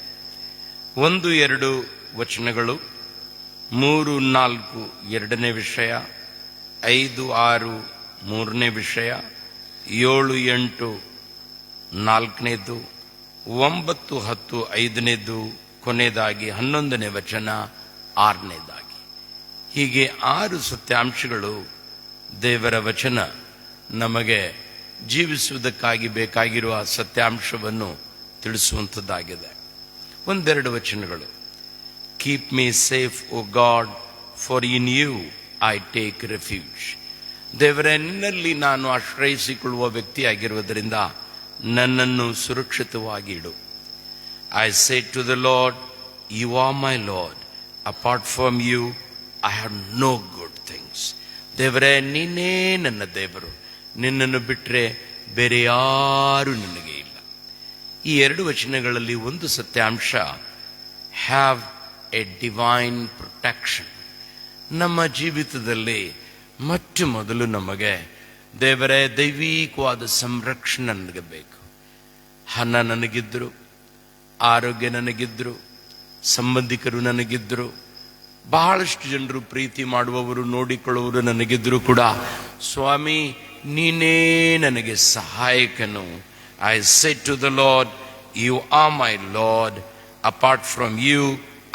[SPEAKER 4] 1-2 ವಚನಗಳು, 3-4 ಎರಡನೇ ವಿಷಯ, 5-6 ಮೂರನೇ ವಿಷಯ, 7-8 ನಾಲ್ಕನೇದು, 9-10 ಐದನೇದು, ಕೊನೆಯದಾಗಿ 11ನೇ ವಚನ 6ನೇದಾಗಿ. ಹೀಗೆ 6 ಸತ್ಯಾಂಶಗಳು ದೇವರ ವಚನ ನಮಗೆ ಜೀವಿಸುವುದಕ್ಕಾಗಿ ಬೇಕಾಗಿರುವ ಸತ್ಯಾಂಶವನ್ನು ತಿಳಿಸುವಂಥದ್ದಾಗಿದೆ. 1-2 ವಚನಗಳು. Keep me safe O God, for in you I take refuge. ದೇವರೇ, ನಿನ್ನಲ್ಲಿ ನಾನು ಆಶ್ರಯಿಸಿಕೊಳ್ಳುವ ವ್ಯಕ್ತಿಯಾಗಿರುವುದರಿಂದ ನನ್ನನ್ನು ಸುರಕ್ಷಿತವಾಗಿ ಇಡು. I say to the Lord, you are my Lord, apart from you I have no good things. ದೇವರೇ, ನೀನೇ ನನ್ನ ದೇವರು, ನಿನ್ನನ್ನು ಬಿಟ್ಟರೆ ಬೇರೆ ಯಾರು ನಿನಗೆ ಇಲ್ಲ. ಈ 2 ವಚನಗಳಲ್ಲಿ ಒಂದು ಸತ್ಯಾಂಶ, ಹ್ಯಾವ್ ಎ ಡಿವೈನ್ ಪ್ರೊಟೆಕ್ಷನ್. ನಮ್ಮ ಜೀವಿತದಲ್ಲಿ ಮೊಟ್ಟ ಮೊದಲು ನಮಗೆ ದೇವರೇ ದೈವಿಕವಾದ ಸಂರಕ್ಷಣೆ ನನಗೆ ಬೇಕು. ಹಣ ನನಗಿದ್ರು, ಆರೋಗ್ಯ ನನಗಿದ್ರು, ಸಂಬಂಧಿಕರು ನನಗಿದ್ರು, ಬಹಳಷ್ಟು ಜನರು ಪ್ರೀತಿ ಮಾಡುವವರು ನೋಡಿಕೊಳ್ಳುವರು ನನಗಿದ್ರು ಕೂಡ, ಸ್ವಾಮಿ ನೀನೇ ನನಗೆ ಸಹಾಯಕನು. I say to the Lord, you are my Lord, apart from you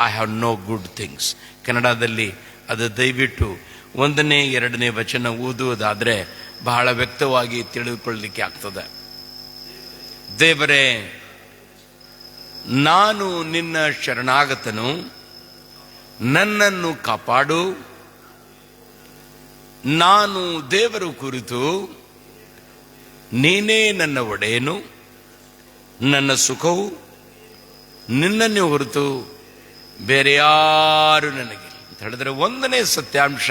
[SPEAKER 4] I have no good things. ಕನ್ನಡದಲ್ಲಿ ಅದು ದಯವಿಟ್ಟು 1ನೇ 2ನೇ ವಚನ ಓದುವುದಾದರೆ ಬಹಳ ವ್ಯಕ್ತವಾಗಿ ತಿಳಿದುಕೊಳ್ಳಲಿಕ್ಕೆ ಆಗ್ತದೆ. ದೇವರೇ, ನಾನು ನಿನ್ನ ಶರಣಾಗತನು, ನನ್ನನ್ನು ಕಾಪಾಡು. ನಾನು ದೇವರ ಕುರಿತು ನೀನೇ ನನ್ನ ಒಡೆಯನು, ನನ್ನ ಸುಖವು ನಿನ್ನನ್ನೇ ಹೊರತು ಬೇರೆ ಯಾರು ನನಗಿಲ್ಲ ಅಂತ ಹೇಳಿದ್ರೆ, 1ನೇ ಸತ್ಯಾಂಶ,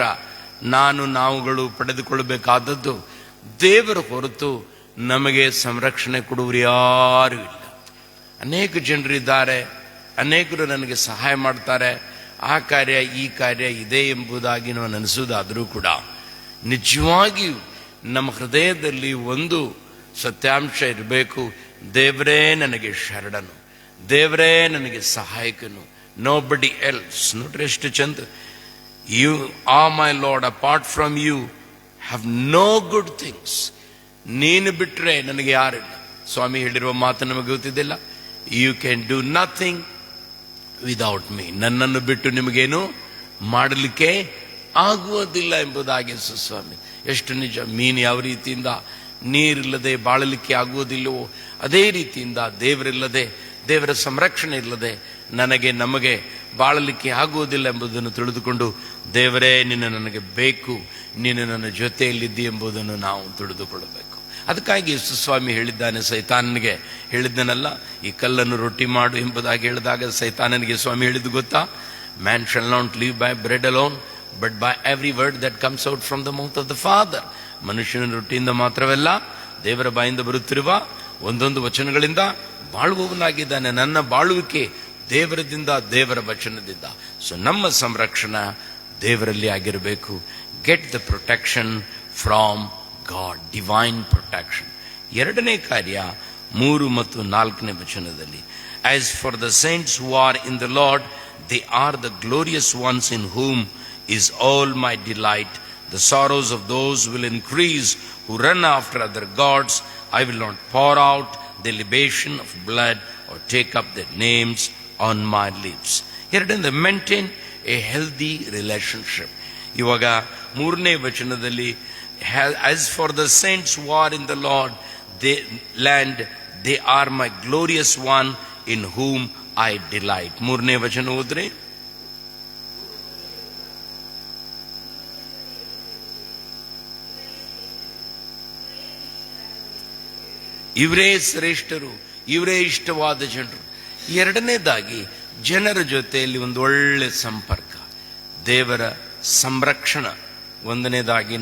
[SPEAKER 4] ನಾವುಗಳು ಪಡೆದುಕೊಳ್ಳಬೇಕಾದದ್ದು ದೇವರ ಹೊರತು ನಮಗೆ ಸಂರಕ್ಷಣೆ ಕೊಡುವರು ಯಾರೂ ಇಲ್ಲ. ಅನೇಕ ಜನರಿದ್ದಾರೆ, ಅನೇಕರು ನನಗೆ ಸಹಾಯ ಮಾಡ್ತಾರೆ, ಆ ಕಾರ್ಯ ಈ ಕಾರ್ಯ ಇದೆ ಎಂಬುದಾಗಿ ನಾವು ನೆನೆಸುವುದಾದರೂ ಕೂಡ ನಿಜವಾಗಿಯೂ ನಮ್ಮ ಹೃದಯದಲ್ಲಿ ಒಂದು ಸತ್ಯಾಂಶ ಇರಬೇಕು, ದೇವರೇ ನನಗೆ ಶರಣನು, ದೇವರೇ ನನಗೆ ಸಹಾಯಕನು, ನೋಬಡಿ ಎಲ್ಸ್. ನೋಡ್ರಿ ಎಷ್ಟು ಚಂದ, you are my Lord, apart from you have no good things. ನೀನು ಬಿಟ್ಟರೆ ನನಗೆ ಯಾರಿಲ್ಲ. ಸ್ವಾಮಿ ಹೇಳಿರುವ ಮಾತು ನಮಗೆ ಗೊತ್ತಿದ್ದಿಲ್ಲ, you can do nothing without me. ನನ್ನನ್ನು ಬಿಟ್ಟು ನಿಮಗೇನು ಮಾಡಲಿಕ್ಕೆ ಆಗುವುದಿಲ್ಲ ಎಂಬುದಾಗಿ ಸ್ವಾಮಿ. ಎಷ್ಟು ನಿಜ. ಮೀನು ಯಾವ ರೀತಿಯಿಂದ ನೀರಿಲ್ಲದೆ ಬಾಳಲಿಕ್ಕೆ ಆಗುವುದಿಲ್ಲವೋ ಅದೇ ರೀತಿಯಿಂದ ದೇವರಿಲ್ಲದೆ, ದೇವರ ಸಂರಕ್ಷಣೆ ಇಲ್ಲದೆ ನಮಗೆ ಬಾಳಲಿಕ್ಕೆ ಆಗುವುದಿಲ್ಲ ಎಂಬುದನ್ನು ತಿಳಿದುಕೊಂಡು, ದೇವರೇ ನಿನ್ನ ನನಗೆ ಬೇಕು, ನೀನು ನನ್ನ ಜೊತೆಯಲ್ಲಿದ್ದಿ ಎಂಬುದನ್ನು ನಾವು ತಿಳಿದುಕೊಳ್ಳಬೇಕು. ಅದಕ್ಕಾಗಿ ಸ್ವಾಮಿ ಹೇಳಿದ್ದಾನೆ, ಸೈತಾನನಿಗೆ ಹೇಳಿದ್ದನಲ್ಲ, ಈ ಕಲ್ಲನ್ನು ರೊಟ್ಟಿ ಮಾಡು ಎಂಬುದಾಗಿ ಹೇಳಿದಾಗ ಸೈತಾನನಿಗೆ ಸ್ವಾಮಿ ಹೇಳಿದ್ದು ಗೊತ್ತಾ? Man shall not live by bread alone but by every word that comes out from the mouth of the Father. ಮನುಷ್ಯನ ರೊಟ್ಟಿಯಿಂದ ಮಾತ್ರವಲ್ಲ, ದೇವರ ಬಾಯಿಂದ ಬರುತ್ತಿರುವ ಒಂದೊಂದು ವಚನಗಳಿಂದ ಬಾಳುವವನಾಗಿದ್ದಾನೆ. ನನ್ನ ಬಾಳುವಿಕೆ ದೇವರದಿಂದ, ದೇವರ ವಚನದಿಂದ. ಸೊ ನಮ್ಮ ಸಂರಕ್ಷಣೆ ದೇವರಲ್ಲಿ ಆಗಿರಬೇಕು. Get the protection from god, divine protection. 2ನೇ ಕಾರ್ಯ 3 ಮತ್ತು 4ನೇ ವಚನದಲ್ಲಿ, as for the saints who are in the lord, they are the glorious once in whom is all my delight. The sorrows of those will increase who run after other gods. I will not pour out the libation of blood or take up their names on my lips. ಎರಡನೇದು, maintain a healthy relationship. ಇವಾಗ ಮೂರನೇ ವಚನದಲ್ಲಿ, as for the saints who are in the Lord land, they are my glorious one in whom I delight. ಮೂರನೇ ವಚನ ಓದ್ರಿ. ಇವರೇ ಶ್ರೇಷ್ಠರು, ಇವರೇ ಇಷ್ಟವಾದ ಜನರು. ಎರಡನೇದಾಗಿ, ಜನರ ಜೊತೆಯಲ್ಲಿ ಒಂದು ಒಳ್ಳೆ ಸಂಪರ್ಕ, ದೇವರ ಸಂರಕ್ಷಣೆ. ಒಂದನೇದಾಗಿ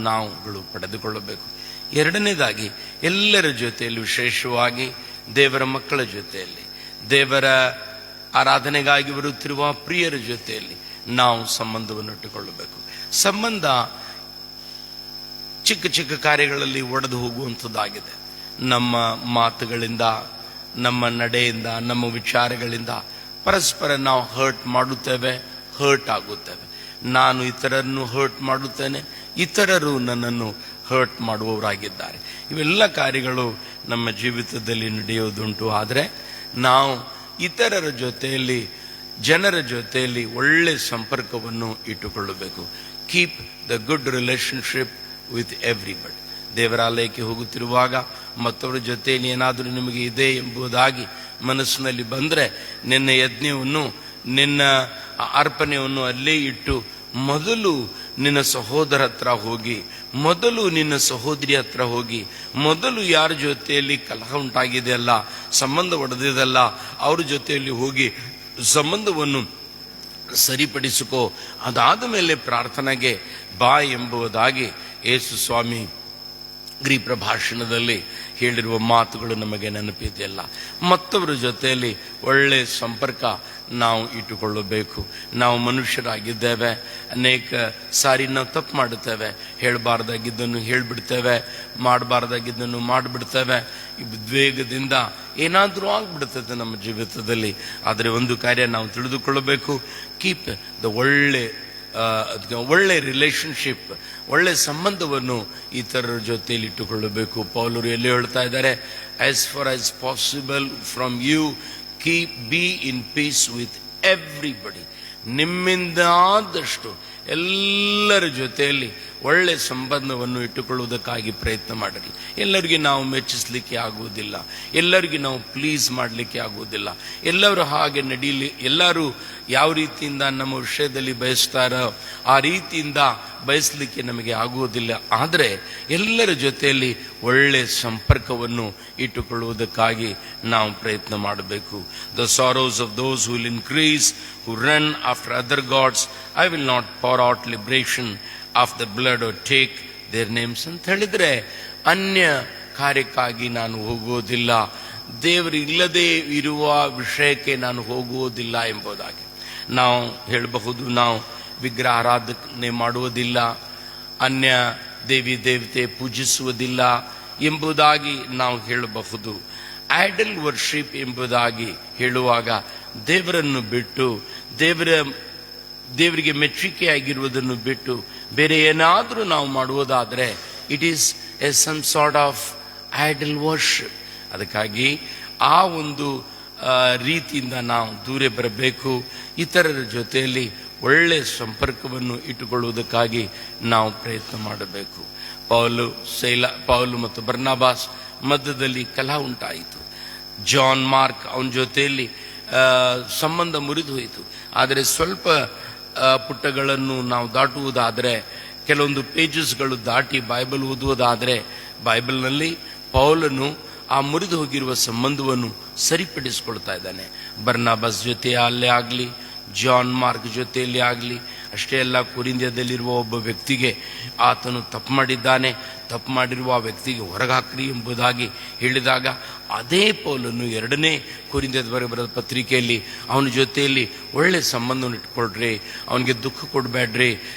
[SPEAKER 4] ನಾವುಗಳು ಪಡೆದುಕೊಳ್ಳಬೇಕು. ಎರಡನೇದಾಗಿ, ಎಲ್ಲರ ಜೊತೆಯಲ್ಲಿ, ವಿಶೇಷವಾಗಿ ದೇವರ ಮಕ್ಕಳ ಜೊತೆಯಲ್ಲಿ, ದೇವರ ಆರಾಧನೆಗಾಗಿ ಬರುತ್ತಿರುವ ಪ್ರಿಯರ ಜೊತೆಯಲ್ಲಿ ನಾವು ಸಂಬಂಧವನ್ನು ಇಟ್ಟುಕೊಳ್ಳಬೇಕು. ಸಂಬಂಧ ಚಿಕ್ಕ ಚಿಕ್ಕ ಕಾರ್ಯಗಳಲ್ಲಿ ಒಡೆದು ಹೋಗುವಂಥದ್ದಾಗಿದೆ. ನಮ್ಮ ಮಾತುಗಳಿಂದ, ನಮ್ಮ ನಡೆಯಿಂದ, ನಮ್ಮ ವಿಚಾರಗಳಿಂದ ಪರಸ್ಪರ ನಾವು ಹರ್ಟ್ ಮಾಡುತ್ತೇವೆ, ಹರ್ಟ್ ಆಗುತ್ತೇವೆ. ನಾನು ಇತರರನ್ನು ಹರ್ಟ್ ಮಾಡುತ್ತೇನೆ, ಇತರರು ನನ್ನನ್ನು ಹರ್ಟ್ ಮಾಡುವವರಾಗಿದ್ದಾರೆ. ಇವೆಲ್ಲ ಕಾರ್ಯಗಳು ನಮ್ಮ ಜೀವಿತದಲ್ಲಿ ನಡೆಯೋದುಂಟು. ಆದರೆ ನಾವು ಇತರರ ಜೊತೆಯಲ್ಲಿ, ಜನರ ಜೊತೆಯಲ್ಲಿ ಒಳ್ಳೆ ಸಂಪರ್ಕವನ್ನು ಇಟ್ಟುಕೊಳ್ಳಬೇಕು. Keep the good relationship with everybody. ದೇವರಾಲಯಕ್ಕೆ ಹೋಗುತ್ತಿರುವಾಗ ಮತ್ತವರ ಜೊತೆಯಲ್ಲಿ ಏನಾದರೂ ನಿಮಗೆ ಇದೆ ಎಂಬುದಾಗಿ ಮನಸ್ಸಿನಲ್ಲಿ ಬಂದರೆ, ನಿನ್ನ ಯಜ್ಞವನ್ನು, ನಿನ್ನ ಅರ್ಪಣೆಯನ್ನು ಅಲ್ಲೇ ಇಟ್ಟು ಮೊದಲು ನಿನ್ನ ಸಹೋದರ ಹತ್ರ ಹೋಗಿ, ಮೊದಲು ನಿನ್ನ ಸಹೋದರಿ ಹತ್ರ ಹೋಗಿ, ಮೊದಲು ಯಾರ ಜೊತೆಯಲ್ಲಿ ಕಲಹ ಉಂಟಾಗಿದೆಯಲ್ಲ, ಸಂಬಂಧ ಒಡೆದಿದೆಯಲ್ಲ, ಅವ್ರ ಜೊತೆಯಲ್ಲಿ ಹೋಗಿ ಸಂಬಂಧವನ್ನು ಸರಿಪಡಿಸಿಕೋ. ಅದಾದ ಮೇಲೆ ಪ್ರಾರ್ಥನೆಗೆ ಬಾ ಎಂಬುದಾಗಿ ಯೇಸು ಸ್ವಾಮಿ ಪ್ರಭಾಷಣದಲ್ಲಿ ಹೇಳಿರುವ ಮಾತುಗಳು ನಮಗೆ ನೆನಪಿದೆಯಲ್ಲ. ಮತ್ತವರ ಜೊತೆಯಲ್ಲಿ ಒಳ್ಳೆ ಸಂಪರ್ಕ ನಾವು ಇಟ್ಟುಕೊಳ್ಳಬೇಕು. ನಾವು ಮನುಷ್ಯರಾಗಿದ್ದೇವೆ, ಅನೇಕ ಸಾರಿ ನಾವು ತಪ್ಪು ಮಾಡುತ್ತೇವೆ, ಹೇಳಬಾರ್ದಾಗಿದ್ದನ್ನು ಹೇಳಿಬಿಡ್ತೇವೆ, ಮಾಡಬಾರ್ದಾಗಿದ್ದನ್ನು ಮಾಡಿಬಿಡ್ತೇವೆ. ಉದ್ವೇಗದಿಂದ ಏನಾದರೂ ಆಗ್ಬಿಡ್ತದೆ ನಮ್ಮ ಜೀವಿತದಲ್ಲಿ. ಆದರೆ ಒಂದು ಕಾರ್ಯ ನಾವು ತಿಳಿದುಕೊಳ್ಳಬೇಕು, ಕೀಪ್ ದ ಒಳ್ಳೆ ರಿಲೇಶನ್ಶಿಪ್, ಒಳ್ಳೆ ಸಂಬಂಧವನ್ನು ಇತರರ ಜೊತೆಯಲ್ಲಿ ಇಟ್ಟುಕೊಳ್ಳಬೇಕು. ಪೌಲರು ಎಲ್ಲಿ ಹೇಳ್ತಾ ಇದ್ದಾರೆ, as far as possible from you be in peace with everybody. ನಿಮ್ಮಿಂದ ಆದಷ್ಟು ಎಲ್ಲರ ಜೊತೆಯಲ್ಲಿ ಒಳ್ಳೆ ಸಂಬಂಧವನ್ನು ಇಟ್ಟುಕೊಳ್ಳುವುದಕ್ಕಾಗಿ ಪ್ರಯತ್ನ ಮಾಡಿರಿ. ಎಲ್ಲರಿಗೆ ನಾವು ಮೆಚ್ಚಿಸಲಿಕ್ಕೆ ಆಗುವುದಿಲ್ಲ, ಎಲ್ಲರಿಗೆ ನಾವು ಪ್ಲೀಸ್ ಮಾಡಲಿಕ್ಕೆ ಆಗುವುದಿಲ್ಲ. ಎಲ್ಲರೂ ಹಾಗೆ ಎಲ್ಲರೂ ಯಾವ ರೀತಿಯಿಂದ ನಮ್ಮ ವಿಷಯದಲ್ಲಿ ಬಯಸ್ತಾರೋ ಆ ರೀತಿಯಿಂದ ಬಯಸಲಿಕ್ಕೆ ನಮಗೆ ಆಗುವುದಿಲ್ಲ. ಆದರೆ ಎಲ್ಲರ ಜೊತೆಯಲ್ಲಿ ಒಳ್ಳೆ ಸಂಪರ್ಕವನ್ನು ಇಟ್ಟುಕೊಳ್ಳುವುದಕ್ಕಾಗಿ ನಾವು ಪ್ರಯತ್ನ ಮಾಡಬೇಕು. The sorrows of those who will increase who run after other God's I will not power out liberation of the blood or take their names ಅಂತ ಹೇಳಿದ್ರೆ, ಅನ್ಯ ಕಾರ್ಯಕ್ಕಾಗಿ ನಾನು ಹೋಗುವುದಿಲ್ಲ, ದೇವರು ಇಲ್ಲದೆ ಇರುವ ವಿಷಯಕ್ಕೆ ನಾನು ಹೋಗುವುದಿಲ್ಲ ಎಂಬುದಾಗಿ ನಾವು ಹೇಳಬಹುದು. ನಾವು ವಿಗ್ರಹ ಆರಾಧನೆ ಮಾಡುವುದಿಲ್ಲ, ಅನ್ಯ ದೇವಿ ದೇವತೆ ಪೂಜಿಸುವುದಿಲ್ಲ ಎಂಬುದಾಗಿ ನಾವು ಹೇಳಬಹುದು. ಐಡಲ್ ವರ್ಷಿಪ್ ಎಂಬುದಾಗಿ ಹೇಳುವಾಗ ದೇವರನ್ನು ಬಿಟ್ಟು, ದೇವರಿಗೆ ಮೆಚ್ಚುಗೆಯಾಗಿರುವುದನ್ನು ಬಿಟ್ಟು ಬೇರೆ ಏನಾದರೂ ನಾವು ಮಾಡುವುದಾದರೆ it is a some sort of idol worship. ಅದಕ್ಕಾಗಿ ಆ ಒಂದು ರೀತಿಯಿಂದ ನಾವು ದೂರ ಬರಬೇಕು. ಇತರರ ಜೊತೆಯಲ್ಲಿ ಒಳ್ಳೆಯ ಸಂಪರ್ಕವನ್ನು ಇಟ್ಟುಕೊಳ್ಳುವುದಕ್ಕಾಗಿ ನಾವು ಪ್ರಯತ್ನ ಮಾಡಬೇಕು. ಪೌಲು ಮತ್ತು ಬರ್ನಬಾಸ್ ಮಧ್ಯದಲ್ಲಿ ಕಲಹ ಉಂಟಾಯಿತು. ಜಾನ್ ಮಾರ್ಕ್ ಅವನ ಜೊತೆಯಲ್ಲಿ ಸಂಬಂಧ ಮುರಿದು ಹೋಯಿತು. ಆದರೆ ಸ್ವಲ್ಪ ಪುಟಗಳನ್ನು ನಾವು ದಾಟುವುದಾದರೆ, ಕೆಲವೊಂದು ಪೇಜಸ್ಗಳು ದಾಟಿ ಬೈಬಲ್ ಓದುವುದಾದರೆ, ಬೈಬಲ್ನಲ್ಲಿ ಪೌಲನು ಆ ಮುರಿದು ಹೋಗಿರುವ ಸಂಬಂಧವನ್ನು ಸರಿಪಡಿಸಿಕೊಳ್ತಾ ಇದ್ದಾನೆ. ಬರ್ನಬಾಸ್ ಜೊತೆ ಅಲ್ಲೇ ಆಗಲಿ, ಜಾನ್ ಮಾರ್ಕ್ ಜೊತೆಯಲ್ಲಿ ಆಗಲಿ, ಅಷ್ಟೇ ಅಲ್ಲ, ಕೊರಿಂಥದಲ್ಲಿರುವ ಒಬ್ಬ ವ್ಯಕ್ತಿಗೆ ಆತನು ತಪ್ಪು ಮಾಡಿದ್ದಾನೆ, ತಪ್ಪು ಮಾಡಿರುವ ಆ ವ್ಯಕ್ತಿಗೆ ಹೊರಗಾಕ್ರಿ ಎಂಬುದಾಗಿ ಹೇಳಿದಾಗ ಅದೇ ಪೌಲನು 2ನೇ ಕೊರಿಂಥದವರೆಗೆ ಬರೆದ ಪತ್ರಿಕೆಯಲ್ಲಿ ಅವನ ಜೊತೆಯಲ್ಲಿ ಒಳ್ಳೆ ಸಂಬಂಧವನ್ನು ಇಟ್ಕೊಳ್ರಿ, ಅವನಿಗೆ ದುಃಖ ಕೊಡಬೇಡ್ರಿ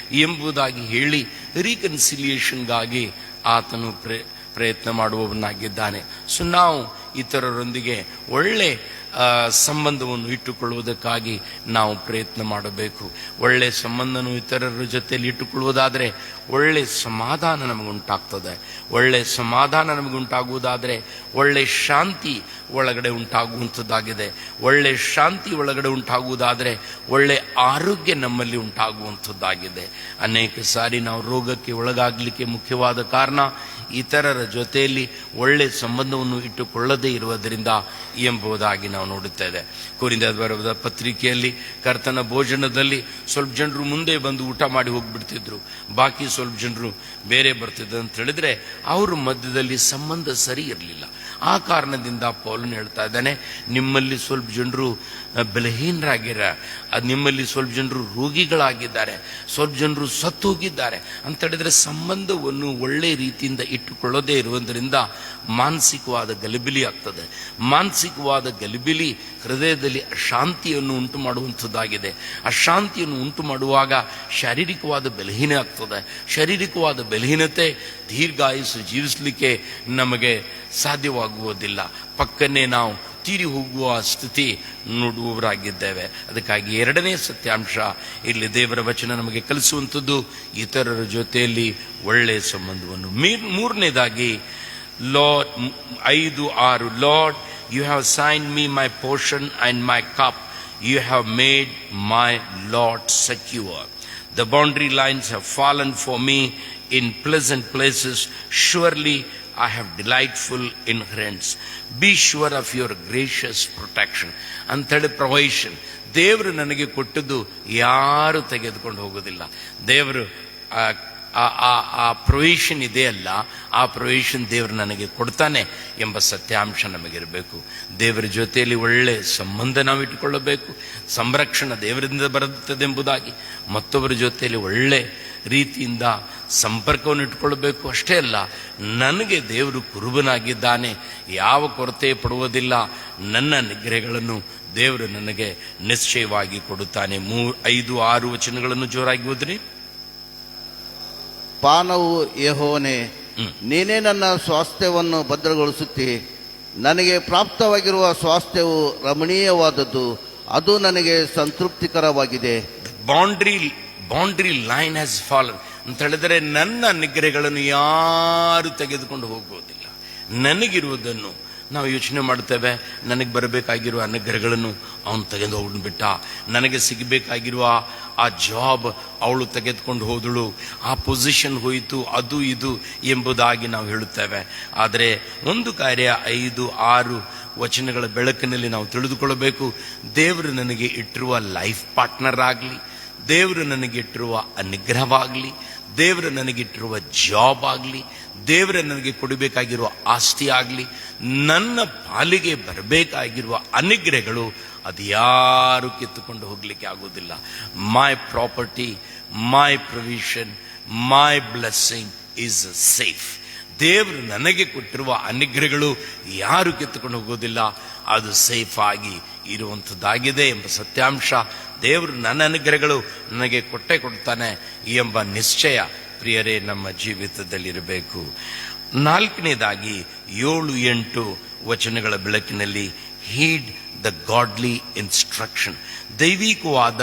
[SPEAKER 4] ಎಂಬುದಾಗಿ ಹೇಳಿ ರೀಕನ್ಸಿಲಿಯೇಷನ್ಗಾಗಿ ಆತನು ಪ್ರಯತ್ನ ಮಾಡುವವನಾಗಿದ್ದಾನೆ. ಸೊ ನಾವು ಇತರರೊಂದಿಗೆ ಒಳ್ಳೆ ಸಂಬಂಧವನ್ನು ಇಟ್ಟುಕೊಳ್ಳುವುದಕ್ಕಾಗಿ ನಾವು ಪ್ರಯತ್ನ ಮಾಡಬೇಕು. ಒಳ್ಳೆ ಸಂಬಂಧನು ಇತರರ ಜೊತೆಯಲ್ಲಿ ಇಟ್ಟುಕೊಳ್ಳುವುದಾದರೆ ಒಳ್ಳೆ ಸಮಾಧಾನ ನಮಗುಂಟಾಗ್ತದೆ. ಒಳ್ಳೆ ಸಮಾಧಾನ ನಮಗುಂಟಾಗುವುದಾದರೆ ಒಳ್ಳೆ ಶಾಂತಿ ಒಳಗಡೆ ಉಂಟಾಗುವಂಥದ್ದಾಗಿದೆ. ಒಳ್ಳೆ ಶಾಂತಿ ಒಳಗಡೆ ಉಂಟಾಗುವುದಾದರೆ ಒಳ್ಳೆ ಆರೋಗ್ಯ ನಮ್ಮಲ್ಲಿ ಉಂಟಾಗುವಂಥದ್ದಾಗಿದೆ. ಅನೇಕ ಸಾರಿ ನಾವು ರೋಗಕ್ಕೆ ಒಳಗಾಗಲಿಕ್ಕೆ ಮುಖ್ಯವಾದ ಕಾರಣ ಇತರರ ಜೊತೆಯಲ್ಲಿ ಒಳ್ಳೆ ಸಂಬಂಧವನ್ನು ಇಟ್ಟುಕೊಳ್ಳದೇ ಇರುವುದರಿಂದ ಎಂಬುದಾಗಿ ನಾವು ನೋಡುತ್ತೇವೆ. ಕೊರಿಂಥದ ಬರೆದ ಪತ್ರಿಕೆಯಲ್ಲಿ ಕರ್ತನ ಭೋಜನದಲ್ಲಿ ಸ್ವಲ್ಪ ಜನರು ಮುಂದೆ ಬಂದು ಊಟ ಮಾಡಿ ಹೋಗ್ಬಿಡ್ತಿದ್ರು, ಬಾಕಿ ಸ್ವಲ್ಪ ಜನರು ಬೇರೆ ಬರ್ತಿದ್ರು ಅಂತ ಹೇಳಿದ್ರೆ ಅವ್ರ ಮಧ್ಯದಲ್ಲಿ ಸಂಬಂಧ ಸರಿ ಇರಲಿಲ್ಲ. ಆ ಕಾರಣದಿಂದ ಪೌಲನು ಹೇಳ್ತಾ ಇದ್ದಾನೆ, ನಿಮ್ಮಲ್ಲಿ ಸ್ವಲ್ಪ ಜನರು ಬಲಹೀನರಾಗಿರ, ನಿಮ್ಮಲ್ಲಿ ಸ್ವಲ್ಪ ಜನರು ರೋಗಿಗಳಾಗಿದ್ದಾರೆ, ಸ್ವಲ್ಪ ಜನರು ಸತ್ತು ಹೋಗಿದ್ದಾರೆ ಅಂತ ಹೇಳಿದ್ರೆ ಸಂಬಂಧವನ್ನು ಒಳ್ಳೆ ರೀತಿಯಿಂದ ಇಟ್ಟುಕೊಳ್ಳೋದೇ ಇರುವುದರಿಂದ ಮಾನಸಿಕವಾದ ಗಲಿಬಿಲಿ ಆಗ್ತದೆ. ಮಾನಸಿಕವಾದ ಗಲಿಬಿಲಿ ಹೃದಯದಲ್ಲಿ ಅಶಾಂತಿಯನ್ನು ಉಂಟು ಮಾಡುವಂಥದ್ದಾಗಿದೆ. ಅಶಾಂತಿಯನ್ನು ಉಂಟು ಮಾಡುವಾಗ ಶಾರೀರಿಕವಾದ ಬಲಹೀನ ಆಗ್ತದೆ. ಶಾರೀರಿಕವಾದ ಬಲಹೀನತೆ ದೀರ್ಘಾಯುಸ್ಸು ಜೀವಿಸಲಿಕ್ಕೆ ನಮಗೆ ಸಾಧ್ಯವಾಗುವುದಿಲ್ಲ. ಪಕ್ಕನೆ ನಾವು ತೀರಿ ಹೋಗುವ ಸ್ಥಿತಿ ನೋಡುವವರಾಗಿದ್ದೇವೆ. ಅದಕ್ಕಾಗಿ ಎರಡನೇ ಸತ್ಯಾಂಶ ಇಲ್ಲಿ ದೇವರ ವಚನ ನಮಗೆ ಕಲಿಸುವಂಥದ್ದು ಇತರರ ಜೊತೆಯಲ್ಲಿ ಒಳ್ಳೆಯ ಸಂಬಂಧವನ್ನು. ಮೂರನೇದಾಗಿ Lord 5:6 Lord you have sign me my portion and my cup, you have made my Lord secure, the boundary lines have fallen for me in pleasant places, surely I have delightful inheritance. Be sure of your gracious protection. ಅಂಥೇಳಿ provision ದೇವರು ನನಗೆ ಕೊಟ್ಟದ್ದು ಯಾರು ತೆಗೆದುಕೊಂಡು ಹೋಗೋದಿಲ್ಲ. ದೇವರು ಆ provision ಇದೆಯಲ್ಲ, ಆ ಪ್ರೊವಿಷನ್ ದೇವರು ನನಗೆ ಕೊಡ್ತಾನೆ ಎಂಬ ಸತ್ಯಾಂಶ ನಮಗಿರಬೇಕು. ದೇವರ ಜೊತೆಯಲ್ಲಿ ಒಳ್ಳೆ ಸಂಬಂಧ ನಾವು ಇಟ್ಟುಕೊಳ್ಳಬೇಕು. ಸಂರಕ್ಷಣೆ ದೇವರಿಂದ ಬರುತ್ತದೆ ಎಂಬುದಾಗಿ ಮತ್ತೊಬ್ಬರ ಜೊತೆಯಲ್ಲಿ ಒಳ್ಳೆ ರೀತಿಯಿಂದ ಸಂಪರ್ಕವನ್ನು ಇಟ್ಕೊಳ್ಬೇಕು. ಅಷ್ಟೇ ಅಲ್ಲ, ನನಗೆ ದೇವರು ಕುರುಬನಾಗಿದ್ದಾನೆ, ಯಾವ ಕೊರತೆ ಪಡುವುದಿಲ್ಲ, ನನ್ನ ನಿಗ್ರಹಗಳನ್ನು ದೇವರು ನನಗೆ ನಿಶ್ಚಯವಾಗಿ ಕೊಡುತ್ತಾನೆ. 5-6 ವಚನಗಳನ್ನು ಜೋರಾಗಿ ಓದ್ರಿ.
[SPEAKER 2] ಪಾನವು ಯೆಹೋವನೇ, ನೀನೇ ನನ್ನ ಸ್ವಾಸ್ಥ್ಯವನ್ನು ಭದ್ರಗೊಳಿಸುತ್ತಿ. ನನಗೆ ಪ್ರಾಪ್ತವಾಗಿರುವ ಸ್ವಾಸ್ಥ್ಯವು ರಮಣೀಯವಾದದ್ದು, ಅದು ನನಗೆ ಸಂತೃಪ್ತಿಕರವಾಗಿದೆ. ಬೌಂಡ್ರಿ ಲೈನ್ ಹ್ಯಾಸ್ ಫಾಲನ್ ಅಂತ ಹೇಳಿದರೆ ನನ್ನ ನಿಗ್ರಹಗಳನ್ನು ಯಾರು ತೆಗೆದುಕೊಂಡು ಹೋಗುವುದಿಲ್ಲ. ನನಗಿರುವುದನ್ನು ನಾವು ಯೋಚನೆ ಮಾಡ್ತೇವೆ, ನನಗೆ ಬರಬೇಕಾಗಿರುವ ಅನುಗ್ರಹಗಳನ್ನು ಅವನು ತೆಗೆದು ಹೋಗ್ಬಿಟ್ಟ, ನನಗೆ ಸಿಗಬೇಕಾಗಿರುವ ಆ ಜಾಬ್ ಅವಳು ತೆಗೆದುಕೊಂಡು ಹೋದಳು, ಆ ಪೊಸಿಷನ್ ಹೋಯಿತು, ಅದು ಇದು ಎಂಬುದಾಗಿ ನಾವು ಹೇಳುತ್ತೇವೆ. ಆದರೆ ಒಂದು ಕಾರ್ಯ 5-6 ವಚನಗಳ ಬೆಳಕಿನಲ್ಲಿ ನಾವು ತಿಳಿದುಕೊಳ್ಳಬೇಕು. ದೇವರು ನನಗೆ ಇಟ್ಟಿರುವ ಲೈಫ್ ಪಾರ್ಟ್ನರ್ ಆಗಲಿ, ದೇವರು ನನಗಿಟ್ಟಿರುವ ಅನುಗ್ರಹವಾಗಲಿ, ದೇವರು ನನಗಿಟ್ಟಿರುವ ಜಾಬ್ ಆಗಲಿ, ದೇವರು ನನಗೆ ಕೊಡಬೇಕಾಗಿರುವ ಆಸ್ತಿ ಆಗಲಿ, ನನ್ನ ಪಾಲಿಗೆ ಬರಬೇಕಾಗಿರುವ ಅನುಗ್ರಹಗಳು ಅದು ಯಾರು ಕಿತ್ತುಕೊಂಡು ಹೋಗ್ಲಿಕ್ಕೆ ಆಗೋದಿಲ್ಲ. My property, my provision, my blessing is safe. ದೇವರು ನನಗೆ ಕೊಟ್ಟಿರುವ ಅನುಗ್ರಹಗಳು ಯಾರು ಕಿತ್ತುಕೊಂಡು ಹೋಗೋದಿಲ್ಲ, ಅದು ಸೇಫ್ ಆಗಿ ಇರುವಂಥದ್ದಾಗಿದೆ ಎಂಬ ಸತ್ಯಾಂಶ. ದೇವರು ನನ್ನ ಅನುಗ್ರಹಗಳು ನನಗೆ ಕೊಡ್ತಾನೆ ಎಂಬ ನಿಶ್ಚಯ ಪ್ರಿಯರೇ ನಮ್ಮ ಜೀವಿತದಲ್ಲಿರಬೇಕು. 4ನೇದಾಗಿ 7-8 ವಚನಗಳ ಬೆಳಕಿನಲ್ಲಿ ಹೀಡ್ ದ ಗಾಡ್ಲಿ ಇನ್ಸ್ಟ್ರಕ್ಷನ್, ದೈವಿಕವಾದ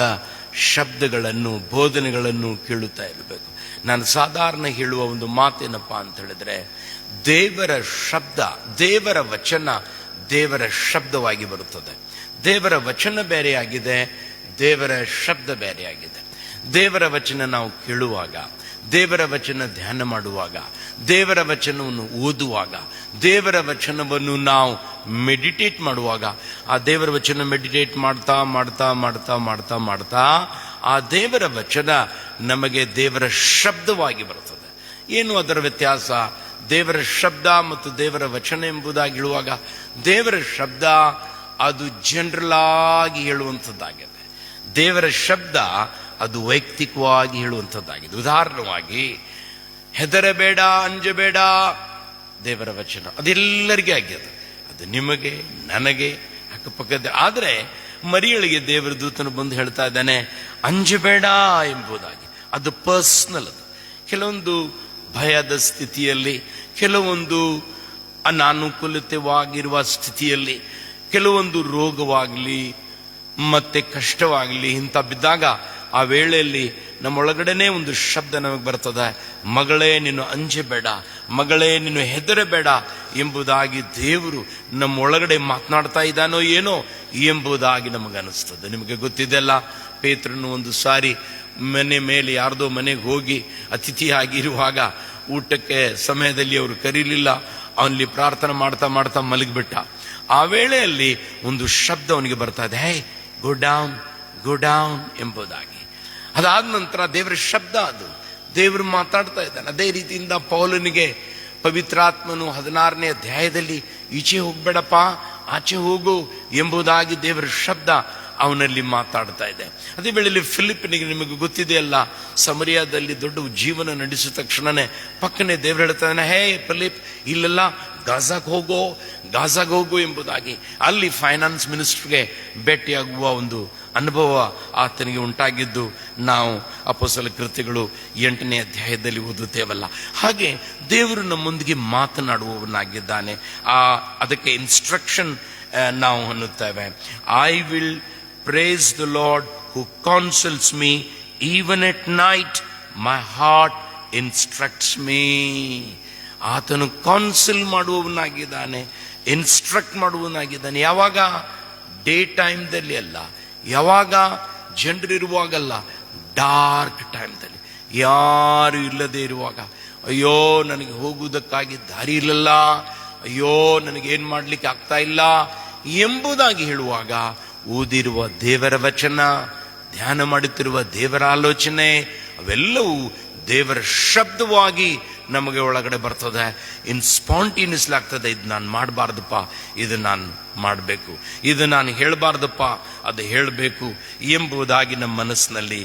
[SPEAKER 2] ಶಬ್ದಗಳನ್ನು ಬೋಧನೆಗಳನ್ನು ಕೇಳುತ್ತಾ ಇರಬೇಕು. ನಾನು ಸಾಧಾರಣ ಹೇಳುವ ಒಂದು ಮಾತೇನಪ್ಪ ಅಂತ ಹೇಳಿದ್ರೆ, ದೇವರ ಶಬ್ದ, ದೇವರ ವಚನ ದೇವರ ಶಬ್ದವಾಗಿ ಬರುತ್ತದೆ. ದೇವರ ವಚನ ಬೇರೆಯಾಗಿದೆ, ದೇವರ ಶಬ್ದ ಬೇರೆಯಾಗಿದೆ. ದೇವರ ವಚನ ನಾವು ಕೇಳುವಾಗ, ದೇವರ ವಚನ ಧ್ಯಾನ ಮಾಡುವಾಗ, ದೇವರ ವಚನವನ್ನು ಓದುವಾಗ, ದೇವರ ವಚನವನ್ನು ನಾವು ಮೆಡಿಟೇಟ್ ಮಾಡುವಾಗ, ಆ ದೇವರ ವಚನ ಮೆಡಿಟೇಟ್ ಮಾಡ್ತಾ ಮಾಡ್ತಾ ಮಾಡ್ತಾ ಮಾಡ್ತಾ ಮಾಡ್ತಾ ಆ ದೇವರ ವಚನ ನಮಗೆ ದೇವರ ಶಬ್ದವಾಗಿ ಬರುತ್ತದೆ. ಏನು ಅದರ ವ್ಯತ್ಯಾಸ? ದೇವರ ಶಬ್ದ ಮತ್ತು ದೇವರ ವಚನ ಎಂಬುದಾಗಿ ಹೇಳುವಾಗ, ದೇವರ ಶಬ್ದ ಅದು ಜನರಲ್ ಆಗಿ ಹೇಳುವಂಥದ್ದಾಗಿದೆ. ದೇವರ ಶಬ್ದ ಅದು ವೈಯಕ್ತಿಕವಾಗಿ ಹೇಳುವಂಥದ್ದಾಗಿದೆ. ಉದಾಹರಣವಾಗಿ, ಹೆದರಬೇಡ, ಅಂಜಬೇಡ, ದೇವರ ವಚನ ಅದೆಲ್ಲರಿಗೂ ಆಗಿದೆ. ಅದು ನಿಮಗೆ, ನನಗೆ, ಅಕ್ಕಪಕ್ಕದ. ಆದರೆ ಮರಿಯಳಿಗೆ ದೇವರ ದೂತನು ಬಂದು ಹೇಳ್ತಾ ಇದ್ದಾನೆ, ಅಂಜಬೇಡ ಎಂಬುದಾಗಿ. ಅದು ಪರ್ಸನಲ್. ಅದು ಕೆಲವೊಂದು ಭಯದ ಸ್ಥಿತಿಯಲ್ಲಿ, ಕೆಲವೊಂದು ಅನಾನುಕೂಲತೆವಾಗಿರುವ ಸ್ಥಿತಿಯಲ್ಲಿ,
[SPEAKER 4] ಕೆಲವೊಂದು ರೋಗವಾಗಲಿ ಮತ್ತೆ ಕಷ್ಟವಾಗಲಿ ಇಂಥ ಬಿದ್ದಾಗ ಆ ವೇಳೆಯಲ್ಲಿ ನಮ್ಮೊಳಗಡೆನೇ ಒಂದು ಶಬ್ದ ನಮಗೆ ಬರ್ತದೆ, ಮಗಳೇ ನೀನು ಅಂಜಬೇಡ, ಮಗಳೇ ನೀನು ಹೆದರಬೇಡ ಎಂಬುದಾಗಿ ದೇವರು ನಮ್ಮೊಳಗಡೆ ಮಾತನಾಡ್ತಾ ಇದ್ದಾನೋ ಏನೋ ಎಂಬುದಾಗಿ ನಮಗನಿಸ್ತದೆ. ನಿಮಗೆ ಗೊತ್ತಿದೆಲ್ಲ, ಪೇತ್ರನು ಒಂದು ಸಾರಿ ಮನೆ ಮೇಲೆ ಯಾರ್ದೋ ಮನೆಗೆ ಹೋಗಿ ಅತಿಥಿಯಾಗಿರುವಾಗ ಊಟಕ್ಕೆ ಸಮಯದಲ್ಲಿ ಅವರು ಕರೀಲಿಲ್ಲ, ಅವನಲ್ಲಿ ಪ್ರಾರ್ಥನೆ ಮಾಡ್ತಾ ಮಾಡ್ತಾ ಮಲಗಿಬಿಟ್ಟ. ಆ ವೇಳೆಯಲ್ಲಿ ಒಂದು ಶಬ್ದ ಅವನಿಗೆ ಬರ್ತಾ ಇದೆ, ಹೇ ಗೋ ಡೌನ್ ಎಂಬುದಾಗಿ. ಅದಾದ ನಂತರ ದೇವರ ಶಬ್ದ, ಅದು ದೇವರು ಮಾತಾಡ್ತಾ ಇದ್ದಾನೆ. ಅದೇ ರೀತಿಯಿಂದ ಪೌಲನಿಗೆ ಪವಿತ್ರಾತ್ಮನು 16ನೇ ಅಧ್ಯಾಯದಲ್ಲಿ ಈಚೆ ಹೋಗ್ಬೇಡಪ್ಪ, ಆಚೆ ಹೋಗು ಎಂಬುದಾಗಿ ದೇವರ ಶಬ್ದ ಅವನಲ್ಲಿ ಮಾತಾಡ್ತಾ ಇದೆ. ಅದೇ ವೇಳೆಯಲ್ಲಿ ಫಿಲಿಪ್ಪನಿಗೆ, ನಿಮಗೆ ಗೊತ್ತಿದೆಯಲ್ಲ, ಸಮರಿಯಾದಲ್ಲಿ ದೊಡ್ಡ ಜೀವನ ನಡೆಸಿದ ತಕ್ಷಣನೇ ಪಕ್ಕನೆ ದೇವರು ಹೇಳ್ತಾ ಇದ್ದಾನೆ, ಹೇ ಫಿಲಿಪ್, ಇಲ್ಲೆಲ್ಲ ಗಾಜಾಗ್ ಹೋಗು ಎಂಬುದಾಗಿ. ಅಲ್ಲಿ ಫೈನಾನ್ಸ್ ಮಿನಿಸ್ಟರ್ಗೆ ಭೇಟಿಯಾಗುವ ಒಂದು ಅನುಭವ ಆತನಿಗೆ ಉಂಟಾಗಿದ್ದು ನಾವು ಅಪೊಸ್ತಲರ ಕೃತ್ಯಗಳು 8ನೇ ಅಧ್ಯಾಯದಲ್ಲಿ ಓದುತ್ತೇವಲ್ಲ. ಹಾಗೆ ದೇವರು ನಮ್ಮೊಂದಿಗೆ ಮಾತನಾಡುವವನಾಗಿದ್ದಾನೆ. ಅದಕ್ಕೆ ಇನ್ಸ್ಟ್ರಕ್ಷನ್ ನಾವು ಅನ್ನುತ್ತೇವೆ, I will praise the Lord who counsels me, even at night my heart instructs me. ಆತನು ಕೌನ್ಸಿಲ್ ಮಾಡುವವನಾಗಿದ್ದಾನೆ, ಇನ್ಸ್ಟ್ರಕ್ಟ್ ಮಾಡುವವನಾಗಿದ್ದಾನೆ. ಯಾವಾಗ? ಡೇ ಟೈಮ್ದಲ್ಲಿ ಅಲ್ಲ, ಯಾವಾಗ? ಜನರಿರುವಾಗಲ್ಲ, ಡಾರ್ಕ್ ಟೈಮ್ದಲ್ಲಿ, ಯಾರು ಇಲ್ಲದೆ ಇರುವಾಗ, ಅಯ್ಯೋ ನನಗೆ ಹೋಗುವುದಕ್ಕಾಗಿ ದಾರಿ ಇಲ್ಲಲ್ಲ, ಅಯ್ಯೋ ನನಗೇನು ಮಾಡ್ಲಿಕ್ಕೆ ಆಗ್ತಾ ಇಲ್ಲ ಎಂಬುದಾಗಿ ಹೇಳುವಾಗ ಓದಿರುವ ದೇವರ ವಚನ, ಧ್ಯಾನ ಮಾಡುತ್ತಿರುವ ದೇವರ ಆಲೋಚನೆ, ಅವೆಲ್ಲವೂ ದೇವರ ಶಬ್ದವಾಗಿ ನಮಗೆ ಒಳಗಡೆ ಬರ್ತದೆ. ಸ್ಪಾಂಟೇನಿಯಸ್ಲಿ ಆಗ್ತದೆ, ಇದು ನಾನು ಮಾಡಬಾರ್ದಪ್ಪ, ಇದು ನಾನು ಮಾಡಬೇಕು, ಇದು ನಾನು ಹೇಳಬಾರ್ದಪ್ಪ, ಅದು ಹೇಳಬೇಕು ಎಂಬುದಾಗಿ ನಮ್ಮ ಮನಸ್ಸಿನಲ್ಲಿ